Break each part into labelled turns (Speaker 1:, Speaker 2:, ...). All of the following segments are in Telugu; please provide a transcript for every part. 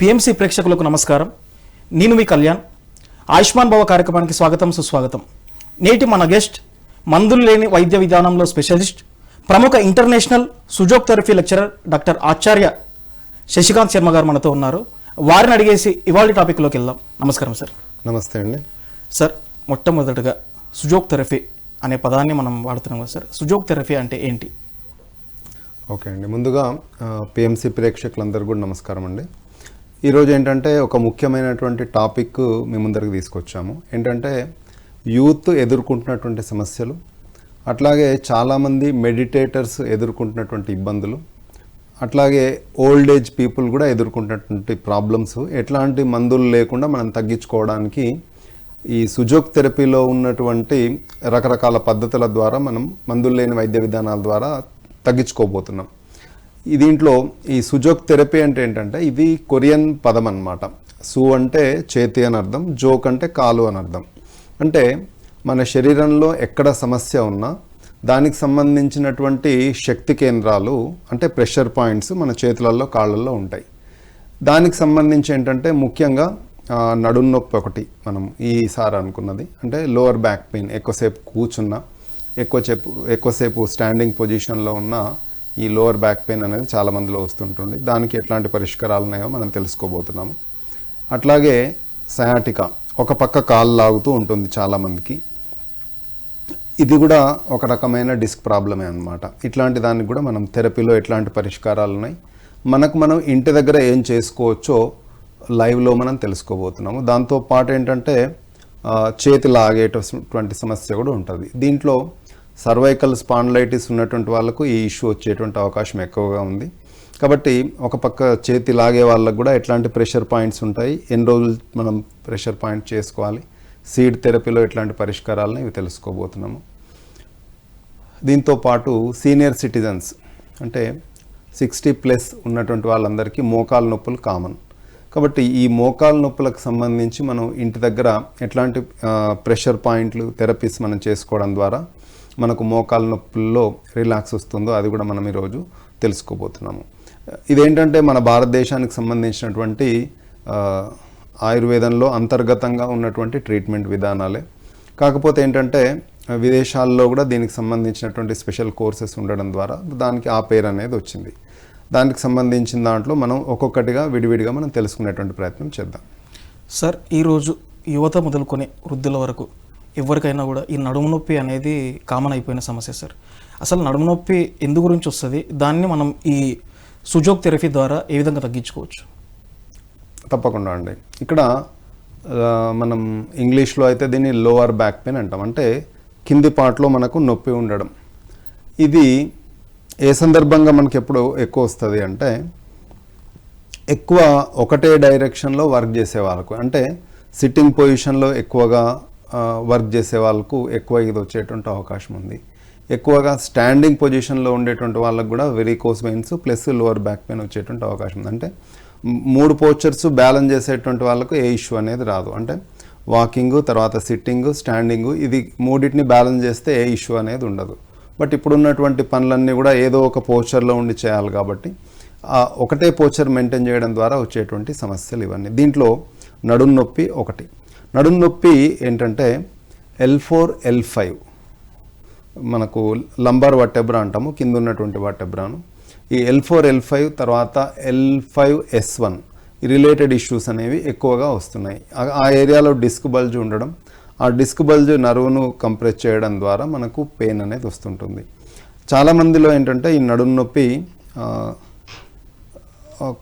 Speaker 1: పిఎంసి ప్రేక్షకులకు నమస్కారం. నేను మీ కళ్యాణ్. ఆయుష్మాన్ భవ కార్యక్రమానికి స్వాగతం, సుస్వాగతం. నేటి మన గెస్ట్ మందులు లేని వైద్య విధానంలో స్పెషలిస్ట్, ప్రముఖ international sujok therapy lecturer doctor Acharya Sasikanth Sharma గారు మనతో ఉన్నారు. వారిని అడిగేసి ఇవాళ టాపిక్లోకి వెళ్దాం. నమస్కారం సార్.
Speaker 2: నమస్తే అండి.
Speaker 1: సార్, మొట్టమొదటిగా సుజోక్ థెరపీ అనే పదాన్ని మనం వాడుతున్నాం కదా సార్, సుజోక్ థెరపీ అంటే ఏంటి?
Speaker 2: ఓకే అండి, ముందుగా పిఎంసి ప్రేక్షకులందరూ కూడా నమస్కారం అండి. ఈరోజు ఏంటంటే ఒక ముఖ్యమైనటువంటి టాపిక్ మీ ముందరికి తీసుకొచ్చాము. ఏంటంటే యూత్ ఎదుర్కొంటున్నటువంటి సమస్యలు, అట్లాగే చాలామంది మెడిటేటర్స్ ఎదుర్కొంటున్నటువంటి ఇబ్బందులు, అట్లాగే ఓల్డ్ ఏజ్ పీపుల్ కూడా ఎదుర్కొంటున్నటువంటి ప్రాబ్లమ్స్, ఎట్లాంటి మందులు లేకుండా మనం తగ్గించుకోవడానికి ఈ సుజోక్ థెరపీలో ఉన్నటువంటి రకరకాల పద్ధతుల ద్వారా మనం మందులు లేని వైద్య విధానాల ద్వారా తగ్గించుకోబోతున్నాం. దీంట్లో ఈ సుజోక్ థెరపీ అంటే ఏంటంటే ఇది కొరియన్ పదం అన్నమాట. సు అంటే చేతి అని అర్థం, జోక్ అంటే కాలు అని అర్థం. అంటే మన శరీరంలో ఎక్కడ సమస్య ఉన్నా దానికి సంబంధించినటువంటి శక్తి కేంద్రాలు అంటే ప్రెషర్ పాయింట్స్ మన చేతులలో కాళ్ళల్లో ఉంటాయి. దానికి సంబంధించి ఏంటంటే ముఖ్యంగా నడుము నొప్పి ఒకటి మనం ఈసారి అనుకున్నది. అంటే లోవర్ బ్యాక్ పెయిన్, ఎక్కువసేపు కూర్చున్నా, ఎక్కువసేపు స్టాండింగ్ పొజిషన్లో ఉన్న ఈ లోవర్ బ్యాక్ పెయిన్ అనేది చాలా మందిలో వస్తుంటుంది. దానికి ఎట్లాంటి పరిష్కారాలు ఉన్నాయో మనం తెలుసుకోబోతున్నాము. అట్లాగే సయాటికా, ఒక పక్క కాలు లాగుతూ ఉంటుంది చాలామందికి. ఇది కూడా ఒక రకమైన డిస్క్ ప్రాబ్లమే అన్నమాట. ఇట్లాంటి దానికి కూడా మనం థెరపీలో ఎట్లాంటి పరిష్కారాలు ఉన్నాయి, మనం ఇంటి దగ్గర ఏం చేసుకోవచ్చో లైవ్లో మనం తెలుసుకోబోతున్నాము. దాంతోపాటు ఏంటంటే చేతి లాగేటటువంటి సమస్య కూడా ఉంటుంది. దీంట్లో సర్వైకల్ స్పాండిలైటిస్ ఉన్నటువంటి వాళ్ళకు ఈ ఇష్యూ వచ్చేటువంటి అవకాశం ఎక్కువగా ఉంది. కాబట్టి ఒక పక్క చేతి లాగే వాళ్ళకు కూడా ఎట్లాంటి ప్రెషర్ పాయింట్స్ ఉంటాయి, ఎన్ని రోజులు మనం ప్రెషర్ పాయింట్ చేసుకోవాలి, సీడ్ థెరపీలో ఎట్లాంటి పరిష్కారాలను ఇవి తెలుసుకోబోతున్నాము. దీంతోపాటు సీనియర్ సిటిజన్స్ అంటే 60+ ఉన్నటువంటి వాళ్ళందరికీ మోకాలు నొప్పులు కామన్. కాబట్టి ఈ మోకాలు నొప్పులకు సంబంధించి మనం ఇంటి దగ్గర ఎట్లాంటి ప్రెషర్ పాయింట్లు థెరపీస్ మనం చేసుకోవడం ద్వారా మనకు మోకాలు నొప్పుల్లో రిలాక్స్ వస్తుందో అది కూడా మనం ఈరోజు తెలుసుకోబోతున్నాము. ఇదేంటంటే మన భారతదేశానికి సంబంధించినటువంటి ఆయుర్వేదంలో అంతర్గతంగా ఉన్నటువంటి ట్రీట్మెంట్ విధానాలే. కాకపోతే ఏంటంటే విదేశాల్లో కూడా దీనికి సంబంధించినటువంటి స్పెషల్ కోర్సెస్ ఉండడం ద్వారా దానికి ఆ పేరు అనేది వచ్చింది. దానికి సంబంధించిన దాంట్లో మనం ఒక్కొక్కటిగా విడివిడిగా మనం తెలుసుకునేటువంటి ప్రయత్నం చేద్దాం.
Speaker 1: సార్, ఈరోజు యువత మొదలుకొని వృద్ధుల వరకు ఎవరికైనా కూడా ఈ నడుము నొప్పి అనేది కామన్ అయిపోయిన సమస్య సార్. అసలు నడుము నొప్పి ఎందు గురించి వస్తుంది, దాన్ని మనం ఈ సుజోక్ థెరపీ ద్వారా ఏ విధంగా తగ్గించుకోవచ్చు?
Speaker 2: తప్పకుండా అండి. ఇక్కడ మనం ఇంగ్లీష్లో అయితే దీన్ని లోవర్ బ్యాక్ పెయిన్ అంటాం. అంటే కింది పార్ట్లో మనకు నొప్పి ఉండడం. ఇది ఏ సందర్భంగా మనకి ఎప్పుడు ఎక్కువ వస్తుంది అంటే ఎక్కువ ఒకటే డైరెక్షన్లో వర్క్ చేసే వాళ్ళకు, అంటే సిట్టింగ్ పొజిషన్లో ఎక్కువగా వర్క్ చేసే వాళ్ళకు ఎక్కువ ఇది వచ్చేటువంటి అవకాశం ఉంది. ఎక్కువగా స్టాండింగ్ పొజిషన్లో ఉండేటువంటి వాళ్ళకు కూడా varicose veins plus lower back pain వచ్చేటువంటి అవకాశం ఉంది. అంటే 3 పోస్చర్స్ బ్యాలెన్స్ చేసేటువంటి వాళ్ళకు ఏ ఇష్యూ అనేది రాదు. అంటే వాకింగ్, తర్వాత సిట్టింగ్, స్టాండింగ్, ఇది మూడింటిని బ్యాలెన్స్ చేస్తే ఏ ఇష్యూ అనేది ఉండదు. బట్ ఇప్పుడున్నటువంటి పనులన్నీ కూడా ఏదో ఒక పోస్చర్లో ఉండి చేయాలి కాబట్టి ఒకటే పోస్చర్ మెయింటైన్ చేయడం ద్వారా వచ్చేటువంటి సమస్యలు ఇవన్నీ. దీంట్లో నడుము నొప్పి ఒకటి. నడుము నొప్పి ఏంటంటే L4, L5 మనకు లంబార్ వర్టెబ్రా అంటాము, కింద ఉన్నటువంటి వర్టెబ్రాను. ఈ L4, L5 తర్వాత L5S1 రిలేటెడ్ ఇష్యూస్ అనేవి ఎక్కువగా వస్తున్నాయి. ఆ ఏరియాలో డిస్క్ బల్జ్ ఉండడం, ఆ డిస్క్ బల్జ్ నర్వ్ను కంప్రెస్ చేయడం ద్వారా మనకు పెయిన్ అనేది వస్తుంటుంది. చాలామందిలో ఏంటంటే ఈ నడుము నొప్పి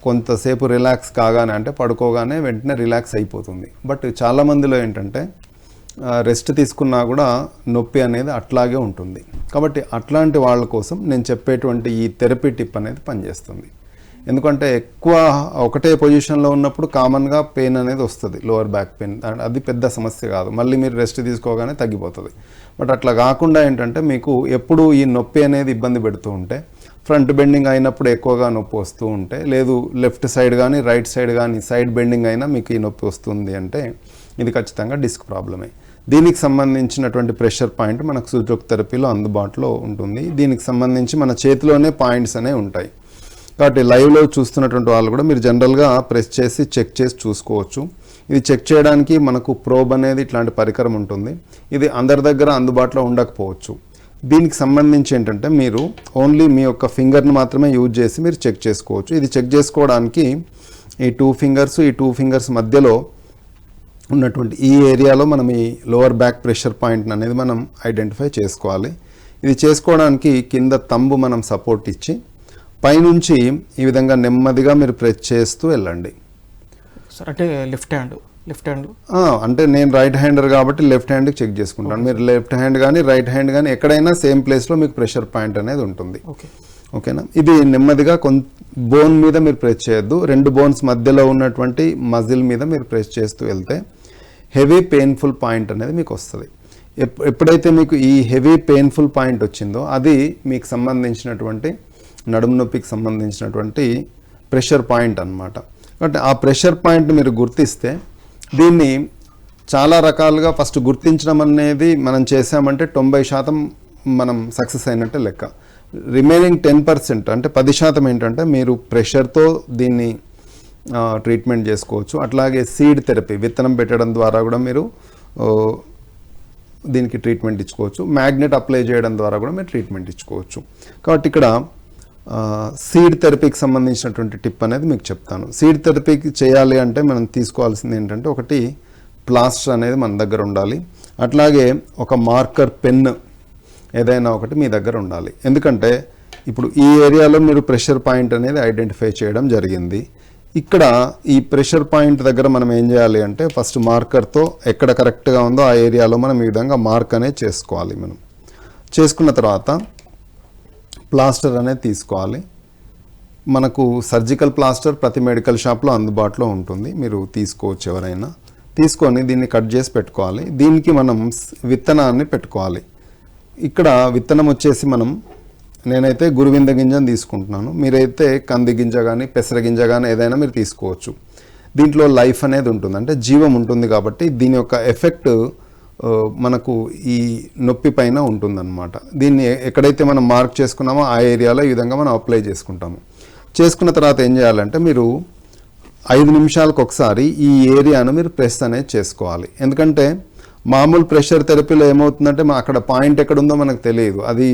Speaker 2: కొంతసేపు రిలాక్స్ కాగానే, అంటే పడుకోగానే వెంటనే రిలాక్స్ అయిపోతుంది. బట్ చాలామందిలో ఏంటంటే రెస్ట్ తీసుకున్నా కూడా నొప్పి అనేది అట్లాగే ఉంటుంది. కాబట్టి అట్లాంటి వాళ్ళ కోసం నేను చెప్పేటువంటి ఈ థెరపీ టిప్ అనేది పనిచేస్తుంది. ఎందుకంటే ఎక్కువ ఒకటే పొజిషన్లో ఉన్నప్పుడు కామన్గా పెయిన్ అనేది వస్తుంది, లోవర్ బ్యాక్ పెయిన్. అది పెద్ద సమస్య కాదు, మళ్ళీ మీరు రెస్ట్ తీసుకోగానే తగ్గిపోతుంది. బట్ అట్లా కాకుండా ఏంటంటే మీకు ఎప్పుడు ఈ నొప్పి అనేది ఇబ్బంది పెడుతూ ఉంటే, ఫ్రంట్ బెండింగ్ అయినప్పుడు ఎక్కువగా నొప్పి వస్తూ ఉంటే, లేదు లెఫ్ట్ సైడ్ కానీ రైట్ సైడ్ కానీ సైడ్ బెండింగ్ అయినా మీకు ఈ నొప్పి వస్తుంది అంటే ఇది ఖచ్చితంగా డిస్క్ ప్రాబ్లమే. దీనికి సంబంధించినటువంటి ప్రెషర్ పాయింట్ మనకు సుజోక్ థెరపీలో అందుబాటులో ఉంటుంది. దీనికి సంబంధించి మన చేతిలోనే పాయింట్స్ అనేవి ఉంటాయి. కాబట్టి లైవ్లో చూస్తున్నటువంటి వాళ్ళు కూడా మీరు జనరల్గా ప్రెస్ చేసి చెక్ చేసి చూసుకోవచ్చు. ఇది చెక్ చేయడానికి మనకు ప్రోబ్ అనేది ఇట్లాంటి పరికరం ఉంటుంది. ఇది అందరి దగ్గర అందుబాటులో ఉండకపోవచ్చు. దీనికి సంబంధించి ఏంటంటే మీరు ఓన్లీ మీ యొక్క ఫింగర్ని మాత్రమే యూజ్ చేసి మీరు చెక్ చేసుకోవచ్చు. ఇది చెక్ చేసుకోవడానికి ఈ టూ ఫింగర్స్ మధ్యలో ఉన్నటువంటి ఈ ఏరియాలో మనం ఈ లోవర్ బ్యాక్ ప్రెషర్ పాయింట్ అనేది మనం ఐడెంటిఫై చేసుకోవాలి. ఇది చేసుకోవడానికి కింద తంబు మనం సపోర్ట్ ఇచ్చి పైనుంచి ఈ విధంగా నెమ్మదిగా మీరు ప్రెస్ చేస్తూ వెళ్ళండి.
Speaker 1: సార్ అంటే లెఫ్ట్ హ్యాండ్
Speaker 2: అంటే నేను రైట్ హ్యాండర్ కాబట్టి లెఫ్ట్ హ్యాండ్కి చెక్ చేసుకుంటాను. మీరు లెఫ్ట్ హ్యాండ్ కానీ రైట్ హ్యాండ్ కానీ ఎక్కడైనా సేమ్ ప్లేస్లో మీకు ప్రెషర్ పాయింట్ అనేది ఉంటుంది. ఓకేనా. ఇది నెమ్మదిగా బోన్ మీద మీరు ప్రెస్ చేయొద్దు. 2 బోన్స్ మధ్యలో ఉన్నటువంటి మజిల్ మీద మీరు ప్రెస్ చేస్తూ వెళ్తే హెవీ పెయిన్ఫుల్ పాయింట్ అనేది మీకు వస్తుంది. ఎప్పుడైతే మీకు ఈ హెవీ పెయిన్ఫుల్ పాయింట్ వచ్చిందో అది మీకు సంబంధించినటువంటి నడుము నొప్పికి సంబంధించినటువంటి ప్రెషర్ పాయింట్ అన్నమాట. కాబట్టి ఆ ప్రెషర్ పాయింట్ మీరు గుర్తిస్తే దీన్ని చాలా రకాలుగా ఫస్ట్ గుర్తించడం అనేది మనం చేసామంటే 90% మనం సక్సెస్ అయినట్టే లెక్క. రిమైనింగ్ 10% అంటే 10% ఏంటంటే మీరు ప్రెషర్తో దీన్ని ట్రీట్మెంట్ చేసుకోవచ్చు. అట్లాగే సీడ్ థెరపీ విత్తనం పెట్టడం ద్వారా కూడా మీరు దీనికి ట్రీట్మెంట్ ఇచ్చుకోవచ్చు. మ్యాగ్నెట్ అప్లై చేయడం ద్వారా కూడా మీరు ట్రీట్మెంట్ ఇచ్చుకోవచ్చు. కాబట్టి ఇక్కడ సీడ్ థెరపీకి సంబంధించినటువంటి టిప్ అనేది మీకు చెప్తాను. సీడ్ థెరపీకి చేయాలి అంటే మనం తీసుకోవాల్సింది ఏంటంటే ఒకటి ప్లాస్టర్ అనేది మన దగ్గర ఉండాలి. అట్లాగే ఒక మార్కర్ పెన్ ఏదైనా ఒకటి మీ దగ్గర ఉండాలి. ఎందుకంటే ఇప్పుడు ఈ ఏరియాలో మీరు ప్రెషర్ పాయింట్ అనేది ఐడెంటిఫై చేయడం జరిగింది. ఇక్కడ ఈ ప్రెషర్ పాయింట్ దగ్గర మనం ఏం చేయాలి అంటే ఫస్ట్ మార్కర్తో ఎక్కడ కరెక్ట్గా ఉందో ఆ ఏరియాలో మనం ఈ విధంగా మార్క్ అనేది చేసుకోవాలి. మనం చేసుకున్న తర్వాత ప్లాస్టర్ అనేది తీసుకోవాలి. మనకు సర్జికల్ ప్లాస్టర్ ప్రతి మెడికల్ షాప్లో అందుబాటులో ఉంటుంది. మీరు తీసుకోవచ్చు ఎవరైనా. తీసుకొని దీన్ని కట్ చేసి పెట్టుకోవాలి. దీనికి మనం విత్తనాన్ని పెట్టుకోవాలి. ఇక్కడ విత్తనం వచ్చేసి నేనైతే గురువింద గింజను తీసుకుంటున్నాను. మీరైతే కంది గింజ కానీ పెసర గింజ కానీ ఏదైనా మీరు తీసుకోవచ్చు. దీంట్లో లైఫ్ అనేది ఉంటుంది, అంటే జీవం ఉంటుంది. కాబట్టి దీని యొక్క ఎఫెక్ట్ మనకు ఈ నొప్పి పైన ఉంటుందన్నమాట. దీన్ని ఎక్కడైతే మనం మార్క్ చేసుకున్నామో ఆ ఏరియాలో ఈ విధంగా మనం అప్లై చేసుకుంటాము. చేసుకున్న తర్వాత ఏం చేయాలంటే మీరు 5 నిమిషాలకు ఒకసారి ఈ ఏరియాను మీరు ప్రెస్ అనేది చేసుకోవాలి. ఎందుకంటే మామూలు ప్రెషర్ థెరపీలో ఏమవుతుందంటే అక్కడ పాయింట్ ఎక్కడుందో మనకు తెలియదు. అది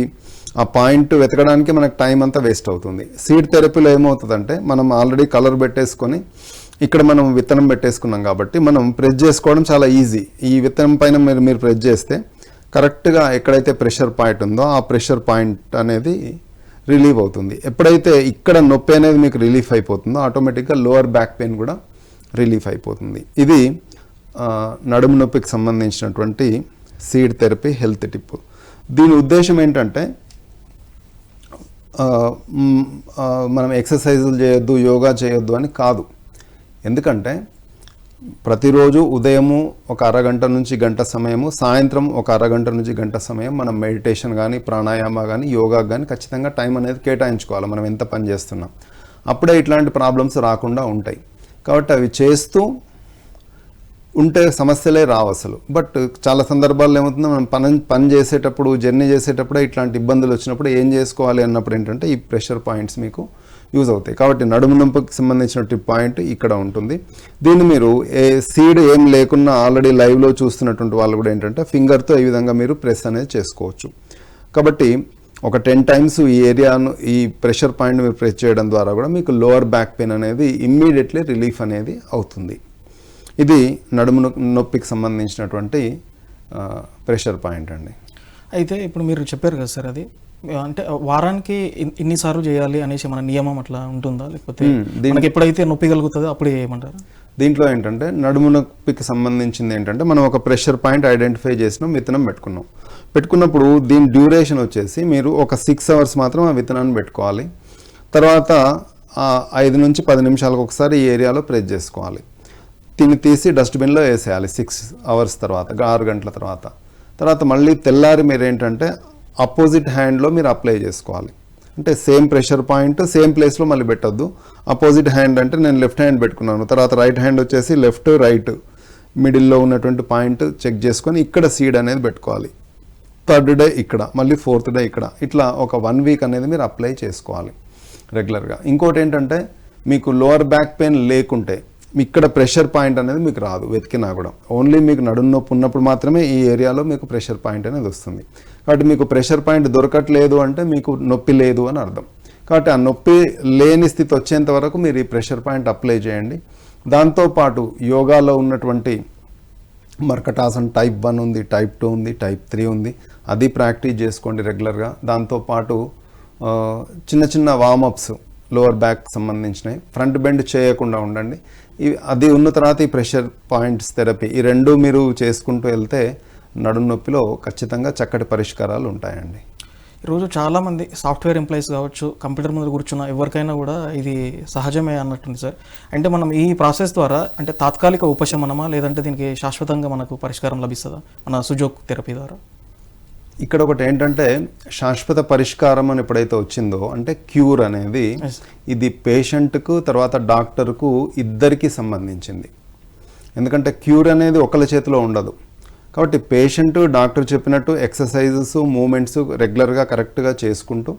Speaker 2: ఆ పాయింట్ వెతకడానికి మనకు టైం అంతా వేస్ట్ అవుతుంది. సీడ్ థెరపీలో ఏమవుతుందంటే మనం ఆల్రెడీ కలర్ పెట్టేసుకొని ఇక్కడ మనం విత్తనం పెట్టేసుకున్నాం కాబట్టి మనం ప్రెస్ చేసుకోవడం చాలా ఈజీ. ఈ విత్తనం పైన మీరు ప్రెస్ చేస్తే కరెక్ట్గా ఎక్కడైతే ప్రెషర్ పాయింట్ ఉందో ఆ ప్రెషర్ పాయింట్ అనేది రిలీవ్ అవుతుంది. ఎప్పుడైతే ఇక్కడ నొప్పి అనేది మీకు రిలీఫ్ అయిపోతుందో ఆటోమేటిక్గా లోవర్ బ్యాక్ పెయిన్ కూడా రిలీఫ్ అయిపోతుంది. ఇది నడుము నొప్పికి సంబంధించినటువంటి సీడ్ థెరపీ హెల్త్ టిప్. దీని ఉద్దేశం ఏంటంటే మనం ఎక్సర్సైజులు చేయొద్దు, యోగా చేయొద్దు అని కాదు. ఎందుకంటే ప్రతిరోజు ఉదయము ఒక అరగంట నుంచి గంట సమయము, సాయంత్రం ఒక అరగంట నుంచి గంట సమయం మనం మెడిటేషన్ కానీ ప్రాణాయామ కానీ యోగా కానీ ఖచ్చితంగా టైం అనేది కేటాయించుకోవాలి. మనం ఎంత పని చేస్తున్నాం అప్పుడే ఇట్లాంటి ప్రాబ్లమ్స్ రాకుండా ఉంటాయి. కాబట్టి అవి చేస్తూ ఉంటే సమస్యలే రావు అసలు. బట్ చాలా సందర్భాల్లో ఏమవుతుందో మనం పని చేసేటప్పుడు జర్నీ చేసేటప్పుడే ఇట్లాంటి ఇబ్బందులు వచ్చినప్పుడు ఏం చేసుకోవాలి అన్నప్పుడు ఏంటంటే ఈ ప్రెషర్ పాయింట్స్ మీకు యూజ్ అవుతాయి. కాబట్టి నడుము నొప్పికి సంబంధించిన పాయింట్ ఇక్కడ ఉంటుంది. దీన్ని మీరు సీడ్ ఏం లేకున్నా ఆల్రెడీ లైవ్లో చూస్తున్నటువంటి వాళ్ళు కూడా ఏంటంటే ఫింగర్తో ఈ విధంగా మీరు ప్రెస్ అనేది చేసుకోవచ్చు. కాబట్టి ఒక 10 టైమ్స్ ఈ ఏరియాను ఈ ప్రెషర్ పాయింట్ మీరు ప్రెస్ చేయడం ద్వారా కూడా మీకు లోవర్ బ్యాక్ పెయిన్ అనేది ఇమ్మీడియట్లీ రిలీఫ్ అనేది అవుతుంది. ఇది నడుము నొప్పికి సంబంధించినటువంటి ప్రెషర్ పాయింట్ అండి.
Speaker 1: అయితే ఇప్పుడు మీరు చెప్పారు కదా సార్, అది అంటే వారానికి ఇన్నిసార్లు చేయాలి అనేసి మన నియమం అట్లా ఉంటుందా, లేకపోతే మనకి ఎప్పుడైతే నొప్పి కలుగుతుందో అప్పుడు ఏమంటారు?
Speaker 2: దీంట్లో ఏంటంటే నడుము నొప్పికి సంబంధించింది ఏంటంటే మనం ఒక ప్రెషర్ పాయింట్ ఐడెంటిఫై చేసినాం, విత్తనం పెట్టుకున్నప్పుడు దీని డ్యూరేషన్ వచ్చేసి మీరు ఒక 6 అవర్స్ మాత్రం ఆ విత్తనాన్ని పెట్టుకోవాలి. తర్వాత 5 నుంచి 10 నిమిషాలకు ఒకసారి ఈ ఏరియాలో ప్రెస్ చేసుకోవాలి. దీన్ని తీసి డస్ట్బిన్లో వేసేయాలి 6 అవర్స్ తర్వాత, 6 గంటల తర్వాత మళ్ళీ తెల్లారి మీరు ఏంటంటే అపోజిట్ హ్యాండ్లో మీరు అప్లై చేసుకోవాలి. అంటే సేమ్ ప్రెషర్ పాయింట్ సేమ్ ప్లేస్లో మళ్ళీ పెట్టొద్దు. అపోజిట్ హ్యాండ్ అంటే నేను లెఫ్ట్ హ్యాండ్ పెట్టుకున్నాను, తర్వాత రైట్ హ్యాండ్ వచ్చేసి లెఫ్ట్ రైట్ మిడిల్లో ఉన్నటువంటి పాయింట్ చెక్ చేసుకొని ఇక్కడ సీడ్ అనేది పెట్టుకోవాలి. 3rd డే ఇక్కడ, మళ్ళీ 4th డే ఇక్కడ, ఇట్లా ఒక 1 వీక్ అనేది మీరు అప్లై చేసుకోవాలి. రెగ్యులర్గా. ఇంకోటి ఏంటంటే మీకు లోవర్ బ్యాక్ పెయిన్ లేకుంటే ఇక్కడ ప్రెషర్ పాయింట్ అనేది మీకు రాదు వెతికినా కూడా. ఓన్లీ మీకు నడుము నొప్పి ఉన్నప్పుడు మాత్రమే ఈ ఏరియాలో మీకు ప్రెషర్ పాయింట్ అనేది వస్తుంది. కాబట్టి మీకు ప్రెషర్ పాయింట్ దొరకట్లేదు అంటే మీకు నొప్పి లేదు అని అర్థం. కాబట్టి ఆ నొప్పి లేని స్థితి వచ్చేంత వరకు మీరు ఈ ప్రెషర్ పాయింట్ అప్లై చేయండి. దాంతోపాటు యోగాలో ఉన్నటువంటి మర్కటాసన్ టైప్ 1 ఉంది, టైప్ 2 ఉంది, టైప్ 3 ఉంది. అది ప్రాక్టీస్ చేసుకోండి రెగ్యులర్గా. దాంతోపాటు చిన్న చిన్న వార్మప్స్ లోవర్ బ్యాక్ సంబంధించినవి, ఫ్రంట్ బెండ్ చేయకుండా ఉండండి. అది ఉన్న తర్వాత ఈ ప్రెషర్ పాయింట్స్ థెరపీ, ఈ రెండు మీరు చేసుకుంటూ వెళ్తే నడుము నొప్పిలో ఖచ్చితంగా చక్కటి పరిష్కారాలు ఉంటాయండి.
Speaker 1: ఈరోజు చాలామంది సాఫ్ట్వేర్ ఎంప్లాయీస్ కావచ్చు, కంప్యూటర్ ముందు కూర్చున్న ఎవరికైనా కూడా ఇది సహజమే అన్నట్టుంది సార్. అంటే మనం ఈ ప్రాసెస్ ద్వారా అంటే తాత్కాలిక ఉపశమనమా లేదంటే దీనికి శాశ్వతంగా మనకు పరిష్కారం లభిస్తుందా మన సుజోక్ థెరపీ ద్వారా?
Speaker 2: ఇక్కడ ఒకటి ఏంటంటే శాశ్వత పరిష్కారం అని ఎప్పుడైతే వచ్చిందో అంటే క్యూర్ అనేది ఇది పేషెంట్కు తర్వాత డాక్టర్కు ఇద్దరికి సంబంధించింది. ఎందుకంటే క్యూర్ అనేది ఒకళ్ళ చేతిలో ఉండదు. కాబట్టి పేషెంట్ డాక్టర్ చెప్పినట్టు ఎక్సర్సైజెస్ మూమెంట్స్ రెగ్యులర్గా కరెక్ట్గా చేసుకుంటూ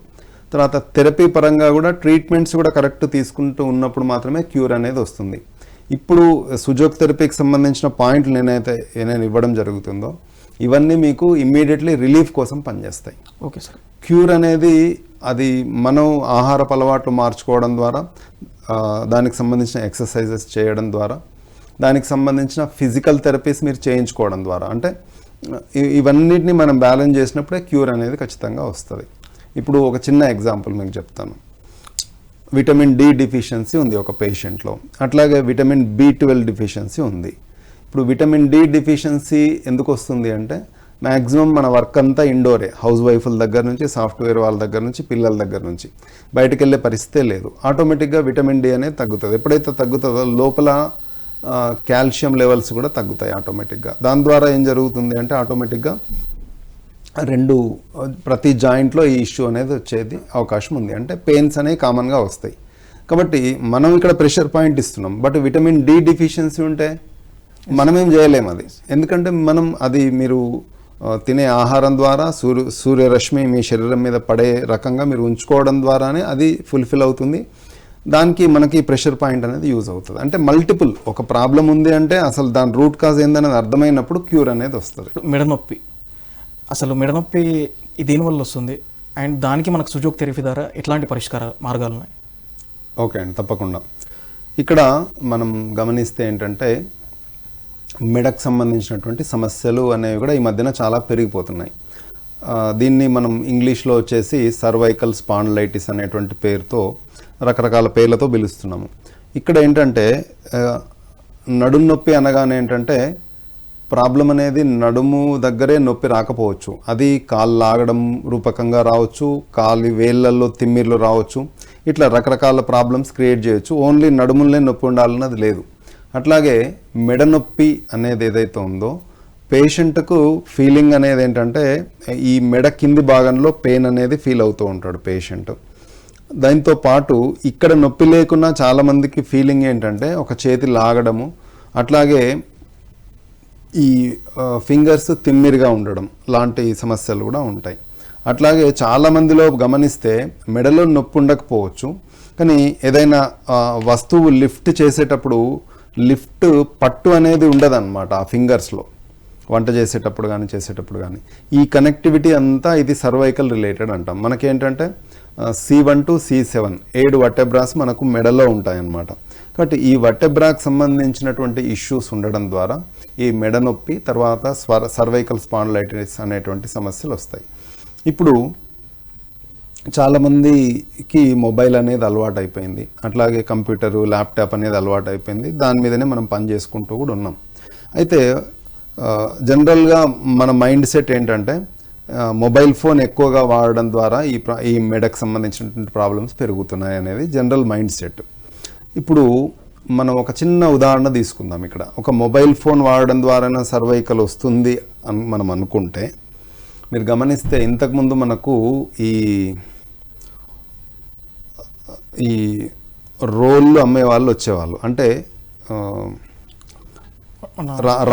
Speaker 2: తర్వాత థెరపీ పరంగా కూడా ట్రీట్మెంట్స్ కూడా కరెక్ట్ తీసుకుంటూ ఉన్నప్పుడు మాత్రమే క్యూర్ అనేది వస్తుంది. ఇప్పుడు సుజోక్ థెరపీకి సంబంధించిన పాయింట్లు నేను ఇవ్వడం జరుగుతుందో ఇవన్నీ మీకు ఇమ్మీడియట్లీ రిలీఫ్ కోసం పనిచేస్తాయి.
Speaker 1: Okay sir.
Speaker 2: క్యూర్ అనేది అది మనం ఆహారపు అలవాట్లు మార్చుకోవడం ద్వారా, దానికి సంబంధించిన ఎక్సర్సైజెస్ చేయడం ద్వారా, దానికి సంబంధించిన ఫిజికల్ థెరపీస్ మీరు చేయించుకోవడం ద్వారా, అంటే ఇవన్నిటిని మనం బ్యాలెన్స్ చేసినప్పుడే క్యూర్ అనేది ఖచ్చితంగా వస్తుంది. ఇప్పుడు ఒక చిన్న ఎగ్జాంపుల్ మీకు చెప్తాను. విటమిన్ డి డిఫిషియన్సీ ఉంది ఒక పేషెంట్లో, అట్లాగే విటమిన్ B12 డిఫిషియన్సీ ఉంది. ఇప్పుడు విటమిన్ డి డిఫిషియన్సీ ఎందుకు వస్తుంది అంటే మ్యాక్సిమం మన వర్క్ అంతా ఇండోరే, హౌస్ వైఫ్ల దగ్గర నుంచి సాఫ్ట్వేర్ వాళ్ళ దగ్గర నుంచి పిల్లల దగ్గర నుంచి బయటకు వెళ్ళే పరిస్థితే లేదు. ఆటోమేటిక్గా విటమిన్ డి అనేది తగ్గుతుంది. ఎప్పుడైతే తగ్గుతుందో లోపల కాల్షియం లెవెల్స్ కూడా తగ్గుతాయి ఆటోమేటిక్గా. దాని ద్వారా ఏం జరుగుతుంది అంటే ఆటోమేటిక్గా ప్రతి జాయింట్లో ఈ ఇష్యూ అనేది వచ్చేది అవకాశం ఉంది. అంటే పెయిన్స్ అనేవి కామన్గా వస్తాయి. కాబట్టి మనం ఇక్కడ ప్రెషర్ పాయింట్ ఇస్తున్నాం, బట్ విటమిన్ డి డిఫిషియన్సీ ఉంటే మనమేం చేయలేము అది. ఎందుకంటే మనం అది మీరు తినే ఆహారం ద్వారా సూర్యరశ్మి మీ శరీరం మీద పడే రకంగా మీరు ఉంచుకోవడం ద్వారానే అది ఫుల్ఫిల్ అవుతుంది. దానికి మనకి ప్రెషర్ పాయింట్ అనేది యూజ్ అవుతుంది. అంటే మల్టిపుల్ ఒక ప్రాబ్లం ఉంది అంటే అసలు దాని రూట్ కాజ్ ఏందనేది అర్థమైనప్పుడు క్యూర్ అనేది వస్తుంది.
Speaker 1: మెడనొప్పి, అసలు మెడనొప్పి దేనివల్ల వస్తుంది అండ్ దానికి మనకు సుజోక్ థెరపీ ద్వారా ఎట్లాంటి పరిష్కార మార్గాలు ఉన్నాయి?
Speaker 2: ఓకే అండి, తప్పకుండా. ఇక్కడ మనం గమనిస్తే ఏంటంటే మెడకు సంబంధించినటువంటి సమస్యలు అనేవి కూడా ఈ మధ్యన చాలా పెరిగిపోతున్నాయి. దీన్ని మనం ఇంగ్లీష్లో వచ్చేసి సర్వైకల్ స్పాండిలైటిస్ అనేటువంటి పేరుతో రకరకాల పేర్లతో పిలుస్తున్నాము. ఇక్కడ ఏంటంటే నడుము నొప్పి అనగానే ఏంటంటే ప్రాబ్లం అనేది నడుము దగ్గరే నొప్పి రాకపోవచ్చు, అది కాళ్ళు లాగడం రూపకంగా రావచ్చు, కాలి వేళ్ళల్లో తిమ్మిర్లు రావచ్చు, ఇట్లా రకరకాల ప్రాబ్లమ్స్ క్రియేట్ చేయొచ్చు. ఓన్లీ నడుములనే నొప్పి ఉండాలన్నది లేదు. అట్లాగే మెడ నొప్పి అనేది ఏదైతే ఉందో పేషెంట్కు ఫీలింగ్ అనేది ఏంటంటే ఈ మెడ కింది భాగంలో పెయిన్ అనేది ఫీల్ అవుతూ ఉంటాడు పేషెంట్. దాంతో పాటు ఇక్కడ నొప్పి లేకున్నా చాలామందికి ఫీలింగ్ ఏంటంటే ఒక చేతి లాగడము, అట్లాగే ఈ ఫింగర్స్ తిమ్మిరిగా ఉండడం లాంటి సమస్యలు కూడా ఉంటాయి. అట్లాగే చాలామందిలో గమనిస్తే మెడలో నొప్పి ఉండకపోవచ్చు, కానీ ఏదైనా వస్తువు లిఫ్ట్ చేసేటప్పుడు లిఫ్ట్ పట్టు అనేది ఉండదన్నమాట ఆ ఫింగర్స్లో, వంట చేసేటప్పుడు కానీ చేసేటప్పుడు కానీ. ఈ కనెక్టివిటీ అంతా ఇది సర్వైకల్ రిలేటెడ్ అంటాం. మనకేంటంటే C1 to C7 7 వర్టెబ్రాస్ మనకు మెడలో ఉంటాయన్నమాట. కాబట్టి ఈ వర్టెబ్రాకు సంబంధించినటువంటి ఇష్యూస్ ఉండడం ద్వారా ఈ మెడ నొప్పి తర్వాత సర్వైకల్ స్పాండిలైటిస్ అనేటువంటి సమస్యలు వస్తాయి. ఇప్పుడు చాలామందికి మొబైల్ అనేది అలవాటు అయిపోయింది, అట్లాగే కంప్యూటరు ల్యాప్టాప్ అనేది అలవాటు అయిపోయింది. దాని మీదనే మనం పని చేసుకుంటూ కూడా ఉన్నాం. అయితే జనరల్గా మన మైండ్ సెట్ ఏంటంటే మొబైల్ ఫోన్ ఎక్కువగా వాడడం ద్వారా ఈ మెడకు సంబంధించినటువంటి ప్రాబ్లమ్స్ పెరుగుతున్నాయి అనేది జనరల్ మైండ్ సెట్. ఇప్పుడు మనం ఒక చిన్న ఉదాహరణ తీసుకుందాం. ఇక్కడ ఒక మొబైల్ ఫోన్ వాడడం ద్వారా సర్వైకల్ వస్తుంది అని మనం అనుకుంటే, మీరు గమనిస్తే ఇంతకుముందు మనకు ఈ రోళ్ళు అమ్మే వాళ్ళు వచ్చేవాళ్ళు, అంటే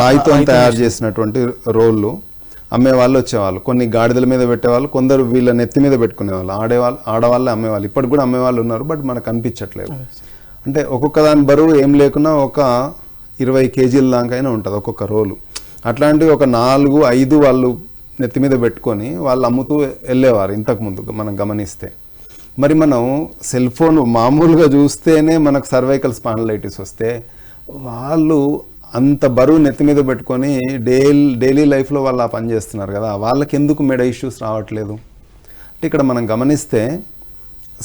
Speaker 2: రాయితో తయారు చేసినటువంటి రోళ్ళు. అమ్మేవాళ్ళు వచ్చేవాళ్ళు, కొన్ని గాడిదల మీద పెట్టేవాళ్ళు, కొందరు వీళ్ళ నెత్తి మీద పెట్టుకునేవాళ్ళు, ఆడవాళ్ళే అమ్మేవాళ్ళు. ఇప్పటికి కూడా అమ్మేవాళ్ళు ఉన్నారు, బట్ మనకు కనిపించట్లేదు. అంటే ఒక్కొక్క దాని బరువు ఏం లేకున్నా ఒక 20 కేజీల దాకైనా ఉంటుంది ఒక్కొక్క రోలు. అట్లాంటివి ఒక 4-5 వాళ్ళు నెత్తి మీద పెట్టుకొని వాళ్ళు అమ్ముతూ వెళ్ళేవారు ఇంతకుముందు మనం గమనిస్తే. మరి మనం సెల్ ఫోన్ మామూలుగా చూస్తేనే మనకు సర్వైకల్ స్పాండిలైటిస్ వస్తే, వాళ్ళు అంత బరువు నెత్తి మీద పెట్టుకొని డైలీ లైఫ్లో వాళ్ళు ఆ పని చేస్తున్నారు కదా, వాళ్ళకి ఎందుకు మెడ ఇష్యూస్ రావట్లేదు? అంటే ఇక్కడ మనం గమనిస్తే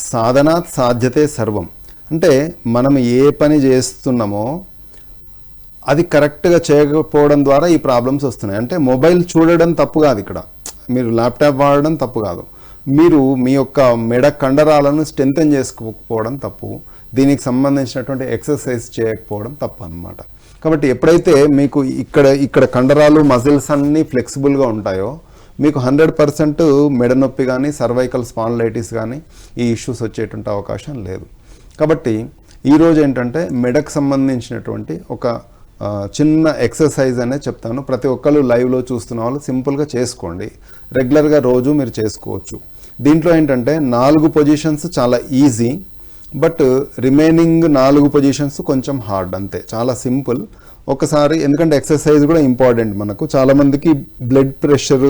Speaker 2: సాధనాత్ సాధ్యతే సర్వం. అంటే మనం ఏ పని చేస్తున్నామో అది కరెక్ట్గా చేయకపోవడం ద్వారా ఈ ప్రాబ్లమ్స్ వస్తున్నాయి. అంటే మొబైల్ చూడడం తప్పు కాదు, ఇక్కడ మీరు ల్యాప్టాప్ వాడడం తప్పు కాదు, మీరు మీ యొక్క మెడ కండరాలను స్ట్రెంథెన్ చేసుకోకపోవడం తప్పు, దీనికి సంబంధించినటువంటి ఎక్సర్సైజ్ చేయకపోవడం తప్పు అన్నమాట. కాబట్టి ఎప్పుడైతే మీకు ఇక్కడ కండరాలు మజిల్స్ అన్నీ ఫ్లెక్సిబుల్గా ఉంటాయో మీకు 100% మెడ నొప్పి కానీ సర్వైకల్ స్పాండిలైటిస్ కానీ ఈ ఇష్యూస్ వచ్చేటువంటి అవకాశం లేదు. కాబట్టి ఈరోజు ఏంటంటే మెడకు సంబంధించినటువంటి ఒక చిన్న ఎక్సర్సైజ్ అనే చెప్తాను. ప్రతి ఒక్కరు లైవ్లో చూస్తున్న వాళ్ళు సింపుల్గా చేసుకోండి, రెగ్యులర్గా రోజు మీరు చేసుకోవచ్చు. దీంట్లో ఏంటంటే 4 పొజిషన్స్ చాలా ఈజీ, బట్ రిమైనింగ్ 4 పొజిషన్స్ కొంచెం హార్డ్, అంతే, చాలా సింపుల్. ఒకసారి ఎందుకంటే ఎక్సర్సైజ్ కూడా ఇంపార్టెంట్ మనకు. చాలామందికి బ్లడ్ ప్రెషర్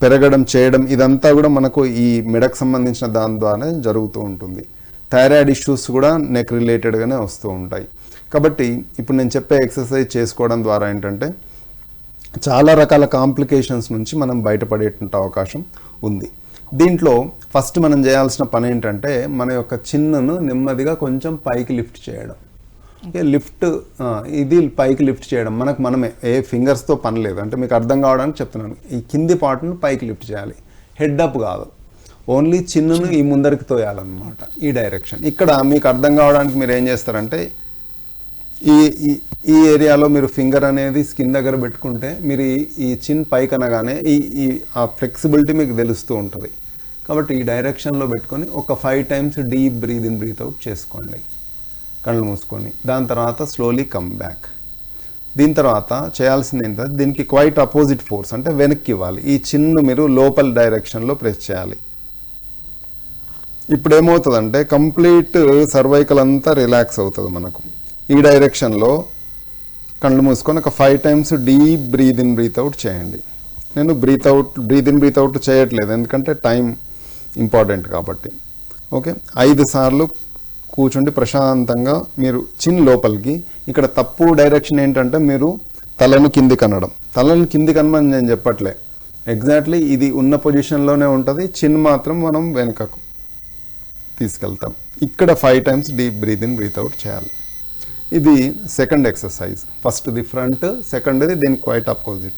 Speaker 2: పెరగడం చేయడం ఇదంతా కూడా మనకు ఈ మెడకు సంబంధించిన దాని ద్వారా జరుగుతూ ఉంటుంది. థైరాయిడ్ ఇష్యూస్ కూడా నెక్ రిలేటెడ్గానే వస్తూ ఉంటాయి. కాబట్టి ఇప్పుడు నేను చెప్పే ఎక్సర్సైజ్ చేసుకోవడం ద్వారా ఏంటంటే చాలా రకాల కాంప్లికేషన్స్ నుంచి మనం బయటపడేటువంటి అవకాశం ఉంది. దీంట్లో ఫస్ట్ మనం చేయాల్సిన పని ఏంటంటే మన యొక్క చిన్నును నెమ్మదిగా కొంచెం పైకి లిఫ్ట్ చేయడం. ఓకే, ఇది పైకి లిఫ్ట్ చేయడం మనమే, ఏ ఫింగర్స్తో పని లేదు. అంటే మీకు అర్థం కావడానికి చెప్తున్నాను, ఈ కింది పార్ట్ను పైకి లిఫ్ట్ చేయాలి, హెడ్ అప్ కాదు, ఓన్లీ చిన్నును ఈ ముందరికి తోయాలన్నమాట, ఈ డైరెక్షన్. ఇక్కడ మీకు అర్థం కావడానికి మీరు ఏం చేస్తారంటే ఈ ఏరియాలో మీరు ఫింగర్ అనేది స్కిన్ దగ్గర పెట్టుకుంటే మీరు ఈ చిన్ పైకి అనగానే ఆ ఫ్లెక్సిబిలిటీ మీకు తెలుస్తూ ఉంటుంది. కాబట్టి ఈ డైరెక్షన్లో పెట్టుకొని ఒక 5 times deep breath in breath out చేసుకోండి కళ్ళు మూసుకొని. దాని తర్వాత స్లోలీ కమ్ బ్యాక్. దీని తర్వాత చేయాల్సింది ఏంటంటే దీనికి క్వైట్ అపోజిట్ ఫోర్స్, అంటే వెనక్కి ఇవ్వాలి. ఈ చిన్ను మీరు లోపల డైరెక్షన్లో ప్రెస్ చేయాలి. ఇప్పుడు ఏమవుతుందంటే కంప్లీట్ సర్వైకల్ అంతా రిలాక్స్ అవుతుంది మనకు. ఈ డైరెక్షన్లో కళ్ళు మూసుకొని ఒక 5 times deep breath in breath out చేయండి. నేను బ్రీత్ ఇన్ బ్రీత్ అవుట్ చేయట్లేదు, ఎందుకంటే టైం ఇంపార్టెంట్ కాబట్టి. ఓకే, 5 సార్లు కూర్చుండి ప్రశాంతంగా మీరు చిన్ లోపలికి. ఇక్కడ తప్పు డైరెక్షన్ ఏంటంటే మీరు తలను కిందికి అనడం. తలను కిందికి అనమని నేను చెప్పట్లే, ఎగ్జాక్ట్లీ ఇది ఉన్న పొజిషన్లోనే ఉంటుంది, చిన్ మాత్రం మనం వెనుకకు తీసుకెళ్తాం. ఇక్కడ 5 times deep breath in breath out చేయాలి. ఇది సెకండ్ ఎక్సర్సైజ్. ఫస్ట్ది ఫ్రంట్, సెకండ్ది దీనికి క్వైట్ అపోజిట్.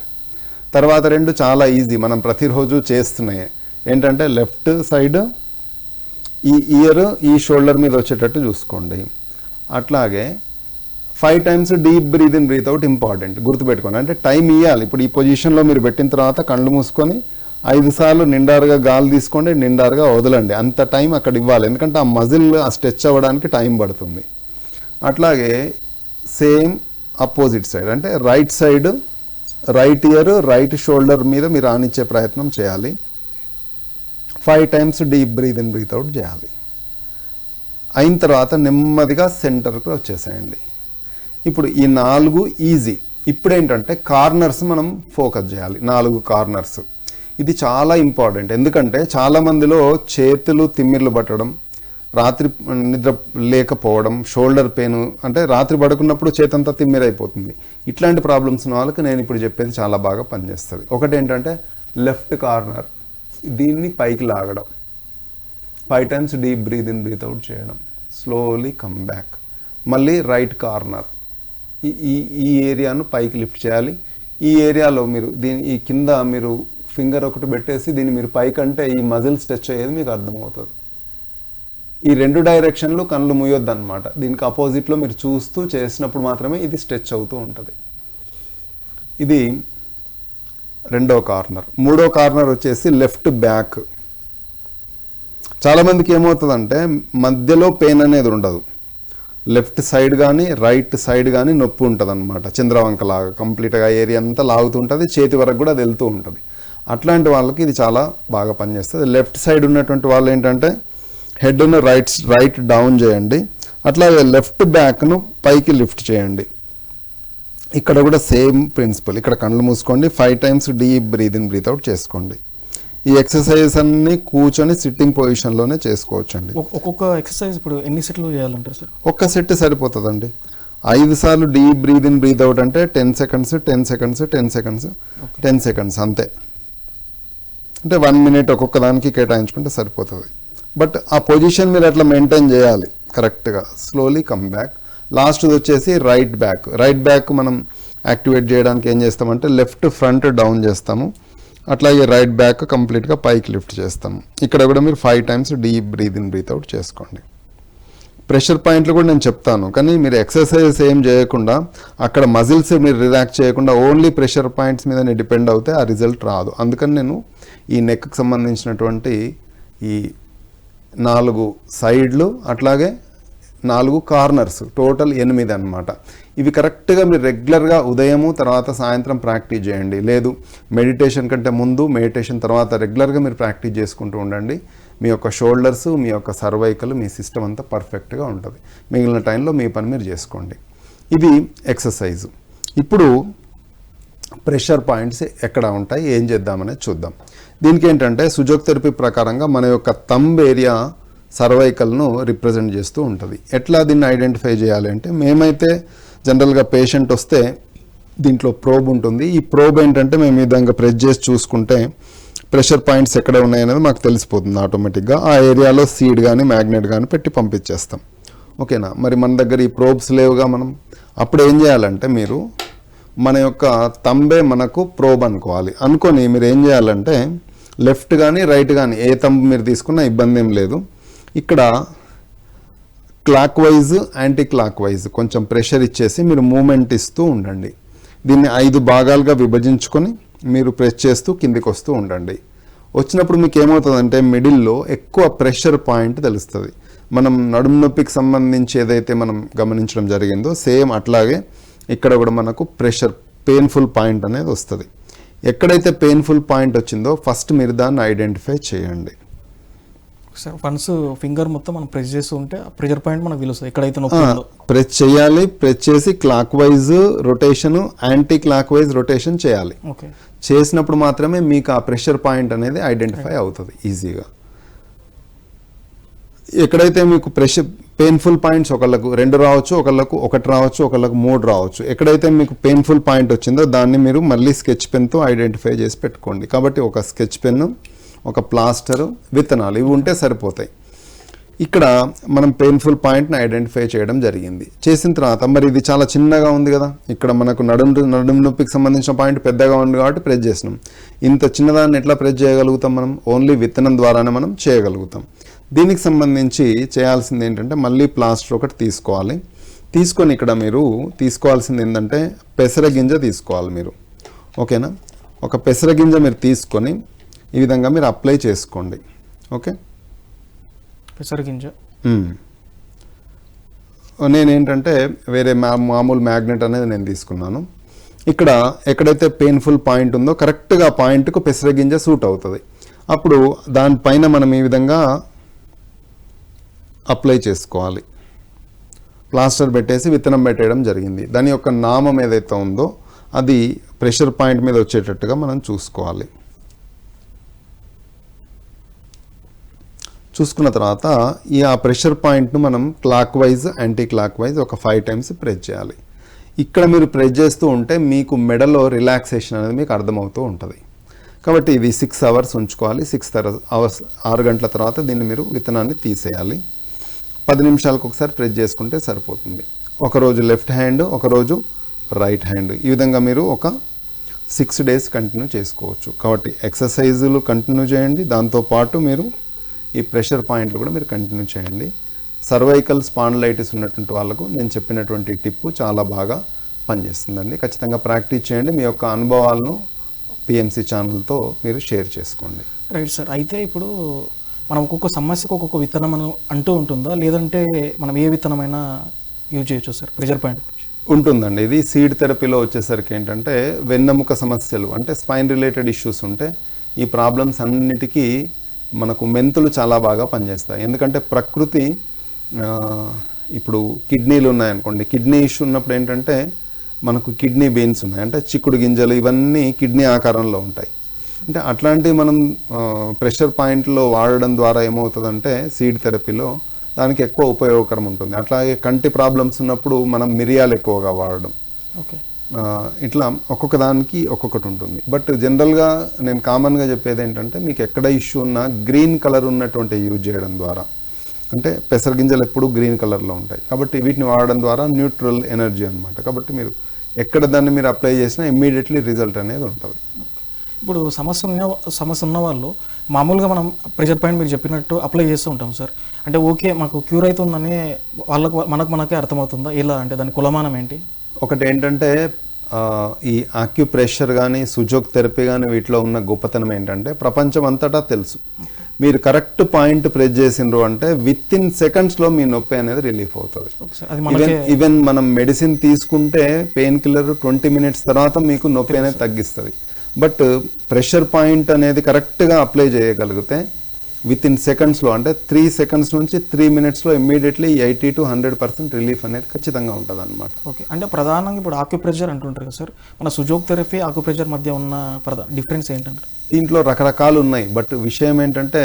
Speaker 2: తర్వాత 2 చాలా ఈజీ, మనం ప్రతిరోజు చేస్తున్నాయి. ఏంటంటే లెఫ్ట్ సైడ్ ఈ ఇయర్ ఈ షోల్డర్ మీద వచ్చేటట్టు చూసుకోండి. అట్లాగే 5 times deep breath in breath out important, గుర్తుపెట్టుకోండి. అంటే టైం ఇవ్వాలి. ఇప్పుడు ఈ పొజిషన్లో మీరు పెట్టిన తర్వాత కళ్ళు మూసుకొని 5 సార్లు నిండారుగా గాలి తీసుకోండి, నిండారుగా వదలండి. అంత టైం అక్కడ ఇవ్వాలి, ఎందుకంటే ఆ మజిల్ ఆ స్ట్రెచ్ అవ్వడానికి టైం పడుతుంది. అట్లాగే సేమ్ అపోజిట్ సైడ్, అంటే right side right ear right shoulder మీద మీరు ఆనిచ్చే ప్రయత్నం చేయాలి. 5 times deep breath in breath out చేయాలి. అయిన తర్వాత నెమ్మదిగా సెంటర్కి వచ్చేసేయండి. ఇప్పుడు ఈ 4 ఈజీ. ఇప్పుడు ఏంటంటే కార్నర్స్ మనం ఫోకస్ చేయాలి. 4 కార్నర్స్, ఇది చాలా ఇంపార్టెంట్. ఎందుకంటే చాలామందిలో చేతులు తిమ్మిర్లు పట్టడం, రాత్రి నిద్ర లేకపోవడం, షోల్డర్ పెయిన్, అంటే రాత్రి పడుకున్నప్పుడు చేతంతా తిమ్మిరైపోతుంది. ఇట్లాంటి ప్రాబ్లమ్స్ ఉన్న వాళ్ళకి నేను ఇప్పుడు చెప్పేది చాలా బాగా పనిచేస్తుంది. ఒకటి ఏంటంటే లెఫ్ట్ కార్నర్, దీన్ని పైకి లాగడం, 5 times deep breath in breath out చేయడం, స్లోలీ కమ్ బ్యాక్. మళ్ళీ రైట్ కార్నర్, ఈ ఏరియాను పైకి లిఫ్ట్ చేయాలి. ఈ ఏరియాలో మీరు ఈ కింద మీరు ఫింగర్ ఒకటి పెట్టేసి దీన్ని మీరు పైకంటే ఈ మజిల్ స్ట్రెచ్ అయ్యేది మీకు అర్థమవుతుంది. ఈ 2 డైరెక్షన్లు కళ్ళు మూయొద్దు అనమాట. దీనికి అపోజిట్లో మీరు చూస్తూ చేసినప్పుడు మాత్రమే ఇది స్ట్రెచ్ అవుతూ ఉంటుంది. ఇది 2వ కార్నర్. 3వ కార్నర్ వచ్చేసి లెఫ్ట్ బ్యాక్. చాలామందికి ఏమవుతుందంటే మధ్యలో పెయిన్ అనేది ఉండదు, లెఫ్ట్ సైడ్ కానీ రైట్ సైడ్ కానీ నొప్పి ఉంటుంది అనమాట. చంద్రవంక లాగా కంప్లీట్గా ఏరియా అంతా లాగుతూ ఉంటుంది, చేతి వరకు కూడా అది వెళ్తూ ఉంటుంది. అట్లాంటి వాళ్ళకి ఇది చాలా బాగా పనిచేస్తుంది. లెఫ్ట్ సైడ్ ఉన్నటువంటి వాళ్ళు ఏంటంటే హెడ్ను రైట్ డౌన్ చేయండి, అట్లాగే లెఫ్ట్ బ్యాక్ను పైకి లిఫ్ట్ చేయండి. ఇక్కడ కూడా సేమ్ ప్రిన్సిపల్. ఇక్కడ కళ్ళు మూసుకోండి, 5 times deep breath in breath out చేసుకోండి. ఈ ఎక్సర్సైజ్ అన్ని కూర్చొని సిట్టింగ్ పొజిషన్లోనే చేసుకోవచ్చు అండి.
Speaker 1: ఒక్కొక్క ఎక్సర్సైజ్ ఇప్పుడు ఎన్ని సెట్లు చేయాలంటారు సార్?
Speaker 2: ఒక్క సెట్ సరిపోతుందండి. 5 సార్లు deep breath in breath out అంటే 10 seconds 10 seconds 10 seconds 10 seconds అంతే. అంటే 1 minute ఒక్కొక్క దానికి కేటాయించుకుంటే సరిపోతుంది. బట్ ఆ పొజిషన్ మీరు అట్లా మెయింటైన్ చేయాలి కరెక్ట్గా. Slowly come back. లాస్ట్ వచ్చేసి రైట్ బ్యాక్ మనం యాక్టివేట్ చేయడానికి ఏం చేస్తామంటే లెఫ్ట్ ఫ్రంట్ డౌన్ చేస్తాము, అట్లాగే రైట్ బ్యాక్ కంప్లీట్గా పైకి లిఫ్ట్ చేస్తాము. ఇక్కడ కూడా మీరు 5 times deep breath in breath out చేసుకోండి. ప్రెషర్ పాయింట్లు కూడా నేను చెప్తాను, కానీ మీరు ఎక్సర్సైజెస్ ఏం చేయకుండా అక్కడ మజిల్స్ మీరు రిలాక్స్ చేయకుండా ఓన్లీ ప్రెషర్ పాయింట్స్ మీదనే డిపెండ్ అవుతే ఆ రిజల్ట్ రాదు. అందుకని నేను ఈ నెక్కి సంబంధించినటువంటి ఈ 4 సైడ్లు అట్లాగే 4 కార్నర్స్ టోటల్ 8 అన్నమాట. ఇవి కరెక్ట్గా మీరు రెగ్యులర్గా ఉదయము తర్వాత సాయంత్రం ప్రాక్టీస్ చేయండి. లేదు మెడిటేషన్ కంటే ముందు, మెడిటేషన్ తర్వాత రెగ్యులర్గా మీరు ప్రాక్టీస్ చేసుకుంటూ ఉండండి. మీ యొక్క షోల్డర్స్, మీ యొక్క సర్వైకల్, మీ సిస్టమ్ అంతా పర్ఫెక్ట్గా ఉంటుంది. మిగిలిన టైంలో మీ పని మీరు చేసుకోండి. ఇది ఎక్సర్సైజ్. ఇప్పుడు ప్రెషర్ పాయింట్స్ ఎక్కడ ఉంటాయి, ఏం చేద్దామనేది చూద్దాం. దీనికి ఏంటంటే సుజోక్ థెరపీ ప్రకారంగా మన యొక్క థంబ్ ఏరియా సర్వైకల్ను రిప్రజెంట్ చేస్తూ ఉంటుంది. ఎట్లా దీన్ని ఐడెంటిఫై చేయాలి అంటే, మేమైతే జనరల్గా పేషెంట్ వస్తే దీంట్లో ప్రోబ్ ఉంటుంది. ఈ ప్రోబ్ ఏంటంటే మేము ఈ విధంగా ప్రెస్ చేసి చూసుకుంటే ప్రెషర్ పాయింట్స్ ఎక్కడ ఉన్నాయనేది మాకు తెలిసిపోతుంది ఆటోమేటిక్గా. ఆ ఏరియాలో సీడ్ కానీ మ్యాగ్నెట్ కానీ పెట్టి పంపించేస్తాం. ఓకేనా? మరి మన దగ్గర ఈ ప్రోబ్స్ లేవుగా. మనం అప్పుడు ఏం చేయాలంటే, మీరు మన యొక్క తంబే మనకు ప్రోబ్ అనుకొని మీరు ఏం చేయాలంటే లెఫ్ట్ కానీ రైట్ కానీ ఏ తంబు మీరు తీసుకున్నా ఇబ్బంది ఏం లేదు. ఇక్కడ clock wise anti clock wise కొంచెం ప్రెషర్ ఇచ్చేసి మీరు మూమెంట్ ఇస్తూ ఉండండి. దీన్ని 5 భాగాలుగా విభజించుకొని మీరు ప్రెస్ చేస్తూ కిందికి వస్తూ ఉండండి. వచ్చినప్పుడు మీకు ఏమవుతుందంటే మిడిల్లో ఎక్కువ ప్రెషర్ పాయింట్ తెలుస్తుంది. మనం నడుము నొప్పికి సంబంధించి ఏదైతే మనం గమనించడం జరిగిందో సేమ్ అట్లాగే ఇక్కడ కూడా మనకు ప్రెషర్ పెయిన్ఫుల్ పాయింట్ అనేది వస్తుంది. ఎక్కడైతే పెయిన్ఫుల్ పాయింట్ వచ్చిందో ఫస్ట్ మీరు దాన్ని ఐడెంటిఫై చేయండి.
Speaker 1: సార్ వన్స్ ఫింగర్ మొత్తం మనం ప్రెస్ చేస్తూ ఉంటే ప్రెషర్ పాయింట్ మనకు తెలుస్తుంది ఎక్కడైతే నొప్పి ఉందో.
Speaker 2: ప్రెస్ చేయాలి, ప్రెస్ చేసి clock wise rotation, anti clock wise rotation చేయాలి.
Speaker 1: ఓకే,
Speaker 2: చేసినప్పుడు మాత్రమే మీకు ఆ ప్రెషర్ పాయింట్ అనేది ఐడెంటిఫై అవుతుంది ఈజీగా. ఎక్కడైతే మీకు ప్రెషర్ పెయిన్ఫుల్ పాయింట్స్ ఒకళ్ళకు 2 రావచ్చు, ఒకళ్ళకు 1 రావచ్చు, ఒకళ్ళకు 3 రావచ్చు. ఎక్కడైతే మీకు పెయిన్ఫుల్ పాయింట్ వచ్చిందో దాన్ని మీరు మళ్ళీ స్కెచ్ పెన్తో ఐడెంటిఫై చేసి పెట్టుకోండి. కాబట్టి ఒక స్కెచ్ పెన్ను, ఒక ప్లాస్టరు, విత్తనాలు ఇవి ఉంటే సరిపోతాయి. ఇక్కడ మనం పెయిన్ఫుల్ పాయింట్ని ఐడెంటిఫై చేయడం జరిగింది. చేసిన తర్వాత మరి ఇది చాలా చిన్నగా ఉంది కదా, ఇక్కడ మనకు నడుము నొప్పికి సంబంధించిన పాయింట్ పెద్దగా ఉంది కాబట్టి ప్రెస్ చేసినాం. ఇంత చిన్నదాన్ని ఎట్లా ప్రెస్ చేయగలుగుతాం? మనం ఓన్లీ విత్తనం ద్వారానే మనం చేయగలుగుతాం. దీనికి సంబంధించి చేయాల్సింది ఏంటంటే మళ్ళీ ప్లాస్టర్ ఒకటి తీసుకోవాలి. తీసుకొని ఇక్కడ మీరు తీసుకోవాల్సింది ఏంటంటే పెసరగింజ తీసుకోవాలి మీరు. ఓకేనా? ఒక పెసరగింజ మీరు తీసుకొని ఈ విధంగా మీరు అప్లై చేసుకోండి. ఓకే,
Speaker 1: పెసరగింజ.
Speaker 2: నేనేంటంటే వేరే మామూలు మ్యాగ్నెట్ అనేది నేను తీసుకున్నాను. ఇక్కడ ఎక్కడైతే పెయిన్ఫుల్ పాయింట్ ఉందో కరెక్ట్గా ఆ పాయింట్కు పెసరగింజ సూట్ అవుతుంది. అప్పుడు దానిపైన మనం ఈ విధంగా అప్లై చేసుకోవాలి. ప్లాస్టర్ పెట్టేసి విత్తనం పెట్టేయడం జరిగింది. దాని యొక్క నామం ఏదైతే ఉందో అది ప్రెషర్ పాయింట్ మీద వచ్చేటట్టుగా మనం చూసుకోవాలి. చూసుకున్న తర్వాత ఆ ప్రెషర్ పాయింట్ను మనం clock wise anti clock wise ఒక 5 times ప్రెస్ చేయాలి. ఇక్కడ మీరు ప్రెస్ చేస్తూ ఉంటే మీకు మెడలో రిలాక్సేషన్ అనేది మీకు అర్థమవుతూ ఉంటుంది. కాబట్టి ఇది 6 hours ఉంచుకోవాలి. 6 గంటల తర్వాత దీన్ని మీరు విత్తనాన్ని తీసేయాలి. 10 నిమిషాలకు ఒకసారి ప్రెస్ చేసుకుంటే సరిపోతుంది. ఒకరోజు లెఫ్ట్ హ్యాండ్, ఒకరోజు రైట్ హ్యాండ్, ఈ విధంగా మీరు ఒక 6 days కంటిన్యూ చేసుకోవచ్చు. కాబట్టి ఎక్సర్సైజులు కంటిన్యూ చేయండి, దాంతోపాటు మీరు ఈ ప్రెషర్ పాయింట్లు కూడా మీరు కంటిన్యూ చేయండి. సర్వైకల్ స్పాండిలైటిస్ ఉన్నటువంటి వాళ్ళకు నేను చెప్పినటువంటి టిప్పు చాలా బాగా పనిచేస్తుందండి. ఖచ్చితంగా ప్రాక్టీస్ చేయండి. మీ యొక్క అనుభవాలను పిఎంసి ఛానల్తో మీరు షేర్ చేసుకోండి.
Speaker 1: Right sir. అయితే ఇప్పుడు మనం ఒక్కొక్క సమస్యకు ఒక్కొక్క విత్తనం అంటూ ఉంటుందా, లేదంటే మనం ఏ విత్తనమైనా యూజ్ చేయొచ్చు సార్ ప్రెషర్ పాయింట్?
Speaker 2: ఉంటుందండి. ఇది సీడ్ థెరపీలో వచ్చేసరికి ఏంటంటే వెన్నెముక సమస్యలు అంటే స్పైన్ రిలేటెడ్ ఇష్యూస్ ఉంటే ఈ ప్రాబ్లమ్స్ అన్నిటికీ మనకు మెంతులు చాలా బాగా పనిచేస్తాయి. ఎందుకంటే ప్రకృతి ఇప్పుడు కిడ్నీలు ఉన్నాయనుకోండి, కిడ్నీ ఇష్యూ ఉన్నప్పుడు ఏంటంటే మనకు కిడ్నీ బీన్స్ ఉన్నాయి, అంటే చిక్కుడు గింజలు ఇవన్నీ కిడ్నీ ఆకారంలో ఉంటాయి. అంటే అట్లాంటివి మనం ప్రెషర్ పాయింట్లో వాడడం ద్వారా ఏమవుతుందంటే సీడ్ థెరపీలో దానికి ఎక్కువ ఉపయోగకరం ఉంటుంది. అట్లాగే కంటి ప్రాబ్లమ్స్ ఉన్నప్పుడు మనం మిరియాలు ఎక్కువగా వాడడం,
Speaker 1: ఓకే,
Speaker 2: ఇట్లా ఒక్కొక్క దానికి ఒక్కొక్కటి ఉంటుంది. బట్ జనరల్గా నేను కామన్గా చెప్పేది ఏంటంటే మీకు ఎక్కడ ఇష్యూ ఉన్నా గ్రీన్ కలర్ ఉన్నటువంటి యూజ్ చేయడం ద్వారా, అంటే పెసర గింజలు ఎప్పుడు గ్రీన్ కలర్లో ఉంటాయి కాబట్టి వీటిని వాడడం ద్వారా న్యూట్రల్ ఎనర్జీ అనమాట. కాబట్టి మీరు ఎక్కడ దాన్ని మీరు అప్లై చేసినా ఇమ్మీడియట్లీ రిజల్ట్ అనేది ఉంటుంది.
Speaker 1: ఇప్పుడు సమస్య ఉన్న వాళ్ళు మామూలుగా మనం ప్రెషర్ పాయింట్ మీరు చెప్పినట్టు అప్లై చేస్తూ ఉంటాం సార్. అంటే ఓకే మాకు క్యూర్ అవుతుందని మనకే అర్థమవుతుందా? ఇలా అంటే దాని కులమానం ఏంటి?
Speaker 2: ఒకటి ఏంటంటే ఈ ఆక్యుప్రెషర్ కానీ సుజోక్ థెరపీ కానీ వీటిలో ఉన్న గొప్పతనం ఏంటంటే ప్రపంచం అంతటా తెలుసు. మీరు కరెక్ట్ పాయింట్ ప్రెస్ చేసిండ్రు అంటే విత్ ఇన్ సెకండ్స్లో మీ నొప్పి అనేది రిలీఫ్ అవుతుంది. ఈవెన్ మనం మెడిసిన్ తీసుకుంటే పెయిన్ కిల్లర్ 20 minutes తర్వాత మీకు నొప్పి అనేది తగ్గిస్తుంది. బట్ ప్రెషర్ పాయింట్ అనేది కరెక్ట్గా అప్లై చేయగలిగితే విత్ ఇన్ సెకండ్స్లో అంటే 3 seconds నుంచి 3 minutesలో ఇమ్మీడియట్లీ 80 to 100% రిలీఫ్ అనేది ఖచ్చితంగా ఉంటుంది అనమాట.
Speaker 1: ఓకే, అంటే ప్రధానంగా ఇప్పుడు ఆక్యుప్రెషర్ అంటుంటారు కదా సార్, మన సుజోక్ థెరపీ ఆక్యుప్రెషర్ మధ్య ఉన్న డిఫరెన్స్ ఏంటంటే?
Speaker 2: దీంట్లో రకరకాలు ఉన్నాయి. బట్ విషయం ఏంటంటే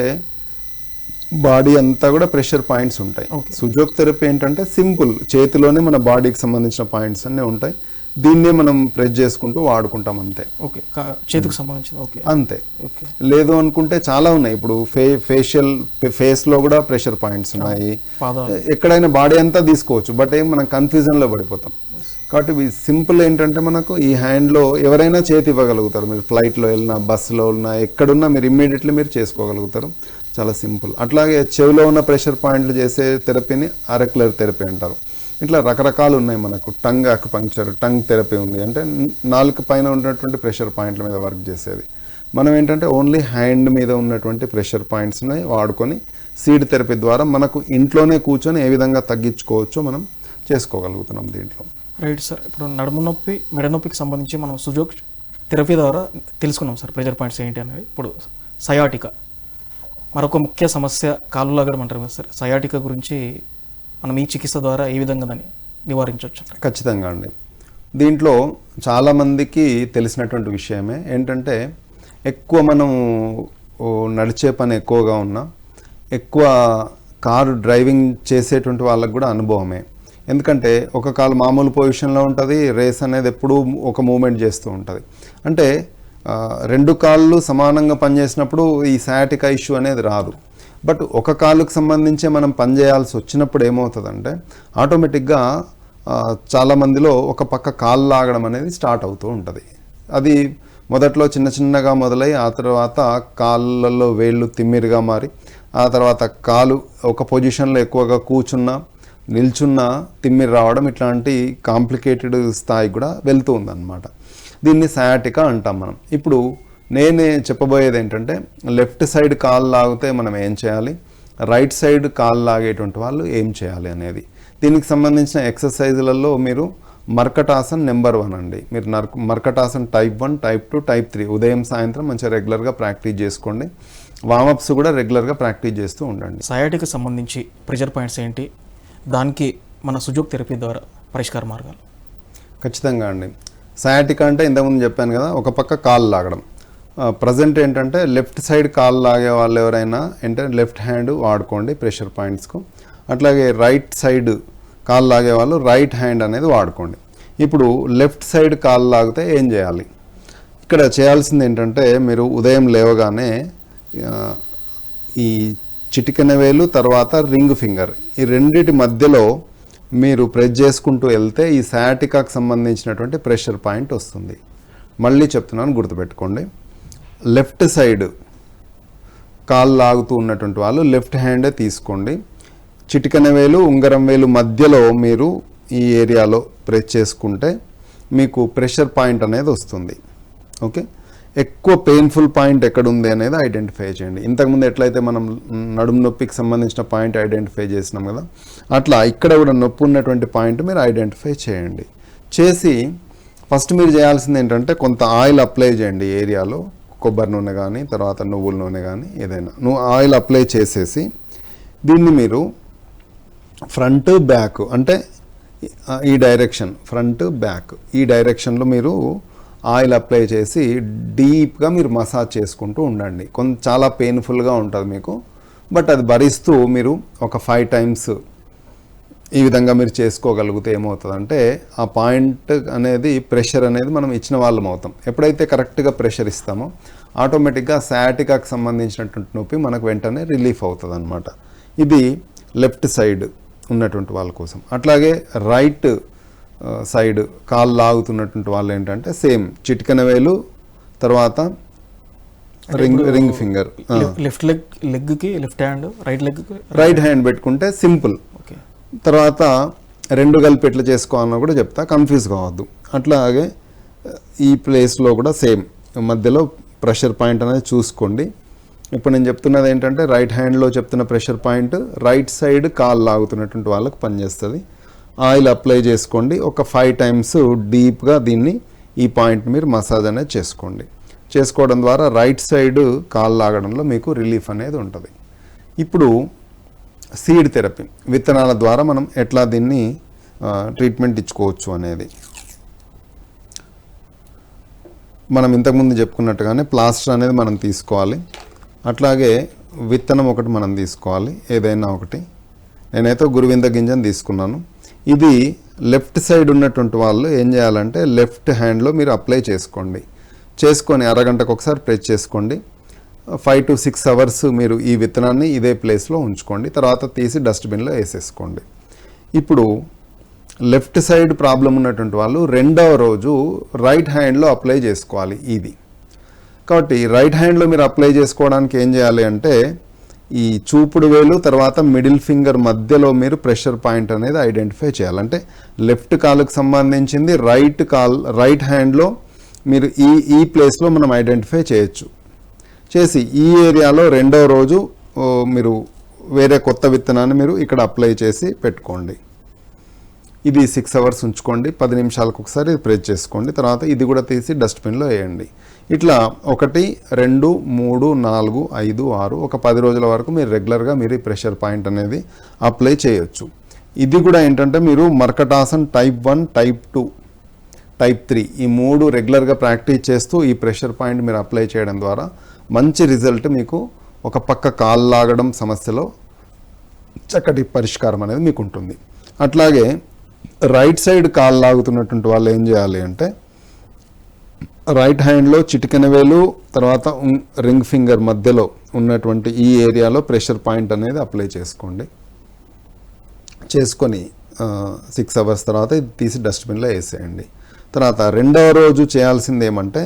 Speaker 2: బాడీ అంతా కూడా ప్రెషర్ పాయింట్స్ ఉంటాయి. సుజోక్ థెరపీ ఏంటంటే సింపుల్, చేతిలోనే మన బాడీకి సంబంధించిన పాయింట్స్ అన్నీ ఉంటాయి, దీన్నే మనం ప్రెస్ చేసుకుంటూ వాడుకుంటాం అంతే.
Speaker 1: ఓకే, చేతికి సంబంధించి ఓకే అంతే.
Speaker 2: ఓకే, లేదు అనుకుంటే చాలా ఉన్నాయి. ఇప్పుడు ఫేస్లో కూడా ప్రెషర్ పాయింట్స్ ఉన్నాయి, ఎక్కడైనా బాడీ అంతా తీసుకోవచ్చు. బట్ మనం కన్ఫ్యూజన్లో పడిపోతాం. కాబట్టి సింపుల్ ఏంటంటే మనకు ఈ హ్యాండ్లో ఎవరైనా చేతి ఇవ్వగలుగుతారు. మీరు ఫ్లైట్లో వెళ్ళినా, బస్సులో ఉన్నా, ఎక్కడున్నా మీరు ఇమ్మీడియట్లీ మీరు చేసుకోగలుగుతారు. చాలా సింపుల్. అట్లాగే చెవిలో ఉన్న ప్రెషర్ పాయింట్లు చేసే థెరపీని అరెక్యులర్ థెరపీ అంటారు. ఇట్లా రకరకాలు ఉన్నాయి. మనకు టంగ్ అక్యుపంక్చర్, టంగ్ థెరపీ ఉంది, అంటే నాలుగు పైన ఉన్నటువంటి ప్రెషర్ పాయింట్ల మీద వర్క్ చేసేది. మనం ఏంటంటే ఓన్లీ హ్యాండ్ మీద ఉన్నటువంటి ప్రెషర్ పాయింట్స్ని వాడుకొని సీడ్ థెరపీ ద్వారా మనకు ఇంట్లోనే కూర్చొని ఏ విధంగా తగ్గించుకోవచ్చో మనం చేసుకోగలుగుతున్నాం దీంట్లో.
Speaker 1: Right sir. ఇప్పుడు నడుము నొప్పి, మెడ నొప్పికి సంబంధించి మనం సుజోక్ థెరపీ ద్వారా తెలుసుకున్నాం సార్ ప్రెషర్ పాయింట్స్ ఏంటి అనేది. ఇప్పుడు సయాటికా మరొక ముఖ్య సమస్య, కాళ్ళు లాగడం అంటారు కదా సార్, సయాటికా గురించి మనం ఈ చికిత్స ద్వారా ఏ విధంగా దాన్ని నివారించవచ్చు?
Speaker 2: ఖచ్చితంగా అండి. దీంట్లో చాలామందికి తెలిసినటువంటి విషయమే ఏంటంటే ఎక్కువ మనం నడిచే పని ఎక్కువగా ఉన్నా, ఎక్కువ కారు డ్రైవింగ్ చేసేటువంటి వాళ్ళకు కూడా అనుభవమే. ఎందుకంటే ఒక కాలు మామూలు పొజిషన్లో ఉంటుంది, రేస్ అనేది ఎప్పుడూ ఒక మూమెంట్ చేస్తూ ఉంటుంది. అంటే రెండు కాళ్ళు సమానంగా పనిచేసినప్పుడు ఈ సయాటికా ఇష్యూ అనేది రాదు. బట్ ఒక కాలుకు సంబంధించి మనం పనిచేయాల్సి వచ్చినప్పుడు ఏమవుతుందంటే ఆటోమేటిక్గా చాలామందిలో ఒక పక్క కాళ్ళు లాగడం అనేది స్టార్ట్ అవుతూ ఉంటుంది. అది మొదట్లో చిన్న చిన్నగా మొదలై ఆ తర్వాత కాళ్ళల్లో వేళ్ళు తిమ్మిరిగా మారి, ఆ తర్వాత కాలు ఒక పొజిషన్లో ఎక్కువగా కూర్చున్నా, నిల్చున్నా తిమ్మిరి రావడం, ఇట్లాంటి కాంప్లికేటెడ్ స్థాయి కూడా వెళ్తూ ఉందన్నమాట. దీన్ని సయాటికా అంటాం మనం. ఇప్పుడు నేనే చెప్పబోయేది ఏంటంటే లెఫ్ట్ సైడ్ కాలు లాగితే మనం ఏం చేయాలి, రైట్ సైడ్ కాలు లాగేటువంటి వాళ్ళు ఏం చేయాలి అనేది. దీనికి సంబంధించిన ఎక్సర్సైజులలో మీరు మర్కటాసన్ నెంబర్ 1 అండి. మీరు మర్కటాసన్ టైప్ 1, టైప్ 2, టైప్ 3 ఉదయం సాయంత్రం మంచిగా రెగ్యులర్గా ప్రాక్టీస్ చేసుకోండి. వామప్స్ కూడా రెగ్యులర్గా ప్రాక్టీస్ చేస్తూ ఉండండి.
Speaker 1: సయాటికా సంబంధించి ప్రెషర్ పాయింట్స్ ఏంటి, దానికి మన సుజోక్ థెరపీ ద్వారా పరిష్కార మార్గాలు?
Speaker 2: ఖచ్చితంగా అండి. సయాటికా అంటే ఇంతకుముందు చెప్పాను కదా, ఒక పక్క కాలు లాగడం. ప్రజెంట్ ఏంటంటే లెఫ్ట్ సైడ్ కాలు లాగే వాళ్ళు ఎవరైనా అంటే లెఫ్ట్ హ్యాండ్ వాడుకోండి ప్రెషర్ పాయింట్స్కు. అట్లాగే రైట్ సైడ్ కాలు లాగే వాళ్ళు రైట్ హ్యాండ్ అనేది వాడుకోండి. ఇప్పుడు లెఫ్ట్ సైడ్ కాలు లాగితే ఏం చేయాలి? ఇక్కడ చేయాల్సింది ఏంటంటే మీరు ఉదయం లేవగానే ఈ చిటికెన వేలు తర్వాత రింగ్ ఫింగర్ ఈ రెండిటి మధ్యలో మీరు ప్రెస్ చేసుకుంటూ వెళ్తే ఈ సయాటికాకు సంబంధించినటువంటి ప్రెషర్ పాయింట్ వస్తుంది. మళ్ళీ చెప్తున్నాను, గుర్తుపెట్టుకోండి. లెఫ్ట్ సైడ్ కాళ్ళు లాగుతూ ఉన్నటువంటి వాళ్ళు లెఫ్ట్ హ్యాండే తీసుకోండి. చిటికెన వేలు ఉంగరం వేలు మధ్యలో మీరు ఈ ఏరియాలో ప్రెస్ చేసుకుంటే మీకు ప్రెషర్ పాయింట్ అనేది వస్తుంది. ఓకే, ఎక్కువ పెయిన్ఫుల్ పాయింట్ ఎక్కడ ఉంది అనేది ఐడెంటిఫై చేయండి. ఇంతకుముందు ఎట్లయితే మనం నడుము నొప్పికి సంబంధించిన పాయింట్ ఐడెంటిఫై చేసినాం కదా, అట్లా ఇక్కడ కూడా నొప్పి ఉన్నటువంటి పాయింట్ మీరు ఐడెంటిఫై చేయండి. చేసి ఫస్ట్ మీరు చేయాల్సింది ఏంటంటే కొంత ఆయిల్ అప్లై చేయండి ఏరియాలో, కొబ్బరి నూనె కానీ తర్వాత నువ్వుల నూనె కానీ ఏదైనా ఆయిల్ అప్లై చేసేసి దీన్ని మీరు ఫ్రంట్ బ్యాక్ అంటే ఈ డైరెక్షన్ ఫ్రంట్ బ్యాక్ ఈ డైరెక్షన్లో మీరు ఆయిల్ అప్లై చేసి డీప్గా మీరు మసాజ్ చేసుకుంటూ ఉండండి. చాలా పెయిన్ఫుల్గా ఉంటుంది మీకు, బట్ అది భరిస్తూ మీరు ఒక 5 టైమ్స్ ఈ విధంగా మీరు చేసుకోగలిగితే ఏమవుతుందంటే ఆ పాయింట్ అనేది ప్రెషర్ అనేది మనం ఇచ్చిన వాళ్ళం అవుతాం. ఎప్పుడైతే కరెక్ట్గా ప్రెషర్ ఇస్తామో ఆటోమేటిక్గా సయాటికాకి సంబంధించినటువంటి నొప్పి మనకు వెంటనే రిలీఫ్ అవుతుంది అనమాట. ఇది లెఫ్ట్ సైడ్ ఉన్నటువంటి వాళ్ళ కోసం. అట్లాగే రైట్ సైడ్ కాళ్ళు లాగుతున్నటువంటి వాళ్ళు ఏంటంటే సేమ్ చిటికెన వేలు తర్వాత రింగ్ ఫింగర్,
Speaker 1: లెఫ్ట్ లెగ్కి లెఫ్ట్ హ్యాండ్,
Speaker 2: రైట్ హ్యాండ్ పెట్టుకుంటే సింపుల్.
Speaker 1: ఓకే,
Speaker 2: తర్వాత 2 కలిపి ఎట్లా చేసుకోవాలన్నా కూడా చెప్తా, కన్ఫ్యూజ్ కావద్దు. అట్లాగే ఈ ప్లేస్లో కూడా సేమ్ మధ్యలో ప్రెషర్ పాయింట్ అనేది చూసుకోండి. ఇప్పుడు నేను చెప్తున్నది ఏంటంటే రైట్ హ్యాండ్లో చెప్తున్న ప్రెషర్ పాయింట్ రైట్ సైడ్ కాలు లాగుతున్నటువంటి వాళ్ళకి పనిచేస్తుంది. ఆయిల్ అప్లై చేసుకోండి, ఒక 5 టైమ్స్ డీప్గా దీన్ని ఈ పాయింట్ మీరు మసాజ్ అనేది చేసుకోండి. చేసుకోవడం ద్వారా రైట్ సైడ్ కాలు లాగడంలో మీకు రిలీఫ్ అనేది ఉంటుంది. ఇప్పుడు సీడ్ థెరపీ, విత్తనాల ద్వారా మనం ఎట్లా దీన్ని ట్రీట్మెంట్ ఇచ్చుకోవచ్చు అనేది మనం ఇంతకుముందు చెప్పుకున్నట్టుగానే ప్లాస్టర్ అనేది మనం తీసుకోవాలి. అట్లాగే విత్తనం ఒకటి మనం తీసుకోవాలి, ఏదైనా ఒకటి. నేనైతే గురువింద గింజను తీసుకున్నాను. ఇది లెఫ్ట్ సైడ్ ఉన్నటువంటి వాళ్ళు ఏం చేయాలంటే లెఫ్ట్ హ్యాండ్లో మీరు అప్లై చేసుకోండి. చేసుకొని అరగంటకు ఒకసారి ప్రెస్ చేసుకోండి. 5 to 6 అవర్స్ మీరు ఈ విత్తనాన్ని ఇదే ప్లేస్లో ఉంచుకోండి. తర్వాత తీసి డస్ట్బిన్లో వేసేసుకోండి. ఇప్పుడు లెఫ్ట్ సైడ్ ప్రాబ్లం ఉన్నటువంటి వాళ్ళు 2వ రోజు రైట్ హ్యాండ్లో అప్లై చేసుకోవాలి ఇది. కాబట్టి రైట్ హ్యాండ్లో మీరు అప్లై చేసుకోవడానికి ఏం చేయాలి అంటే ఈ చూపుడు వేలు తర్వాత మిడిల్ ఫింగర్ మధ్యలో మీరు ప్రెషర్ పాయింట్ అనేది ఐడెంటిఫై చేయాలి. అంటే లెఫ్ట్ కాలుకు సంబంధించింది రైట్ హ్యాండ్లో మీరు ఈ ప్లేస్లో మనం ఐడెంటిఫై చేయొచ్చు. చేసి ఈ ఏరియాలో 2వ రోజు మీరు వేరే కొత్త విత్తనాన్ని మీరు ఇక్కడ అప్లై చేసి పెట్టుకోండి. ఇది 6 అవర్స్ ఉంచుకోండి. 10 నిమిషాలకు ఒకసారి ప్రెస్ చేసుకోండి. తర్వాత ఇది కూడా తీసి డస్ట్బిన్లో వేయండి. ఇట్లా 1, 2, 3, 4, 5, 6 ఒక 10 రోజుల వరకు మీరు రెగ్యులర్గా మీరు ఈ ప్రెషర్ పాయింట్ అనేది అప్లై చేయొచ్చు. ఇది కూడా ఏంటంటే మీరు మర్కటాసన్ టైప్ 1, టైప్ 2, టైప్ 3 ఈ 3 రెగ్యులర్గా ప్రాక్టీస్ చేస్తూ ఈ ప్రెషర్ పాయింట్ మీరు అప్లై చేయడం ద్వారా మంచి రిజల్ట్ మీకు ఒక పక్క కాలు లాగడం సమస్యలో చక్కటి పరిష్కారం అనేది మీకు ఉంటుంది. అట్లాగే రైట్ సైడ్ కాలు లాగుతున్నటువంటి వాళ్ళు ఏం చేయాలి అంటే రైట్ హ్యాండ్లో చిటికెన వేలు తర్వాత రింగ్ ఫింగర్ మధ్యలో ఉన్నటువంటి ఈ ఏరియాలో ప్రెషర్ పాయింట్ అనేది అప్లై చేసుకోండి. చేసుకొని 6 అవర్స్ తర్వాత ఇది తీసి డస్ట్బిన్లో వేసేయండి. తర్వాత 2వ రోజు చేయాల్సింది ఏమంటే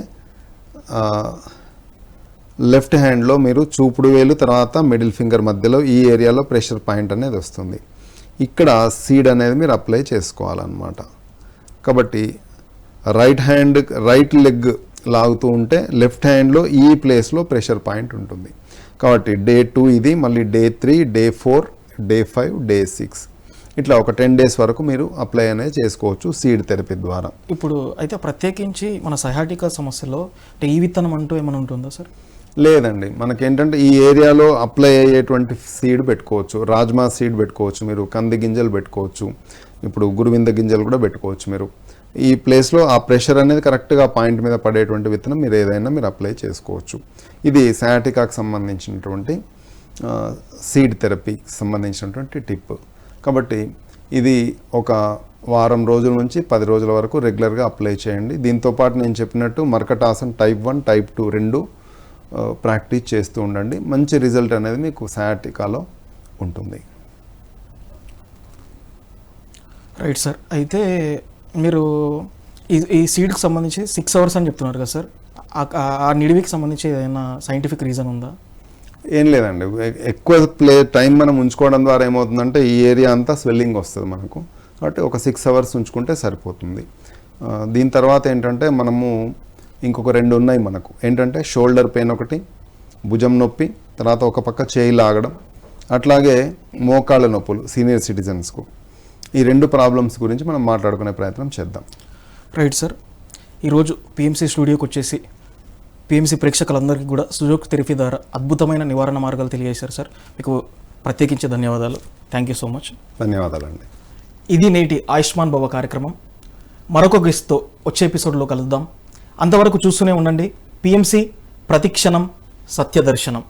Speaker 2: లెఫ్ట్ హ్యాండ్లో మీరు చూపుడు వేలు తర్వాత మిడిల్ ఫింగర్ మధ్యలో ఈ ఏరియాలో ప్రెషర్ పాయింట్ అనేది వస్తుంది. ఇక్కడ సీడ్ అనేది మీరు అప్లై చేసుకోవాలన్నమాట. కాబట్టి రైట్ లెగ్ లాగుతూ ఉంటే లెఫ్ట్ హ్యాండ్లో ఈ ప్లేస్లో ప్రెషర్ పాయింట్ ఉంటుంది. కాబట్టి డే 2 ఇది, మళ్ళీ డే 3, డే 4, డే 5, డే 6 ఇట్లా ఒక 10 days వరకు మీరు అప్లై అనేది చేసుకోవచ్చు సీడ్ థెరపీ ద్వారా.
Speaker 1: ఇప్పుడు అయితే ప్రత్యేకించి మన సయాటికా సమస్యలో అంటే ఈ విత్తనం అంటూ ఏమైనా ఉంటుందా సార్?
Speaker 2: లేదండి, మనకేంటంటే ఈ ఏరియాలో అప్లై అయ్యేటువంటి సీడ్ పెట్టుకోవచ్చు. రాజ్మా సీడ్ పెట్టుకోవచ్చు, మీరు కంది గింజలు పెట్టుకోవచ్చు, ఇప్పుడు గురువింద గింజలు కూడా పెట్టుకోవచ్చు. మీరు ఈ ప్లేస్లో ఆ ప్రెషర్ అనేది కరెక్ట్గా పాయింట్ మీద పడేటువంటి విత్తనం మీరు ఏదైనా మీరు అప్లై చేసుకోవచ్చు. ఇది సయాటికాకు సంబంధించినటువంటి సీడ్ థెరపీకి సంబంధించినటువంటి టిప్. కాబట్టి ఇది ఒక వారం రోజుల నుంచి 10 రోజుల వరకు రెగ్యులర్గా అప్లై చేయండి. దీంతోపాటు నేను చెప్పినట్టు మర్కటాసన్ టైప్ 1, టైప్ 2 2 ప్రాక్టీస్ చేస్తూ ఉండండి. మంచి రిజల్ట్ అనేది మీకు సయాటికాలో ఉంటుంది.
Speaker 1: Right sir. అయితే మీరు ఈ సీడ్కి సంబంధించి 6 అవర్స్ అని చెప్తున్నారు కదా సార్, ఆ నిడివికి సంబంధించి ఏదైనా సైంటిఫిక్ రీజన్ ఉందా?
Speaker 2: ఏం లేదండి, ఎక్కువ టైం మనం ఉంచుకోవడం ద్వారా ఏమవుతుందంటే ఈ ఏరియా అంతా స్వెల్లింగ్ వస్తుంది మనకు. కాబట్టి ఒక 6 అవర్స్ ఉంచుకుంటే సరిపోతుంది. దీని తర్వాత ఏంటంటే మనము ఇంకొక 2 ఉన్నాయి మనకు. ఏంటంటే షోల్డర్ పెయిన్ ఒకటి, భుజం నొప్పి, తర్వాత ఒక పక్క చేయి లాగడం, అట్లాగే మోకాళ్ళ నొప్పులు సీనియర్ సిటిజన్స్కు. ఈ 2 ప్రాబ్లమ్స్ గురించి మనం మాట్లాడుకునే ప్రయత్నం చేద్దాం.
Speaker 1: Right sir. ఈరోజు పిఎంసి స్టూడియోకి వచ్చేసి పిఎంసి ప్రేక్షకులందరికీ కూడా సుజోక్ థెరపీ ద్వారా అద్భుతమైన నివారణ మార్గాలు తెలియజేశారు సార్. మీకు ప్రత్యేకించి ధన్యవాదాలు. Thank you so much.
Speaker 2: ధన్యవాదాలండి.
Speaker 1: ఇది నేటి ఆయుష్మాన్ భవ కార్యక్రమం. మరొక గెస్ట్తో వచ్చే ఎపిసోడ్లో కలుద్దాం. అంతవరకు చూస్తూనే ఉండండి పిఎంసి ప్రతిక్షణం సత్యదర్శనం.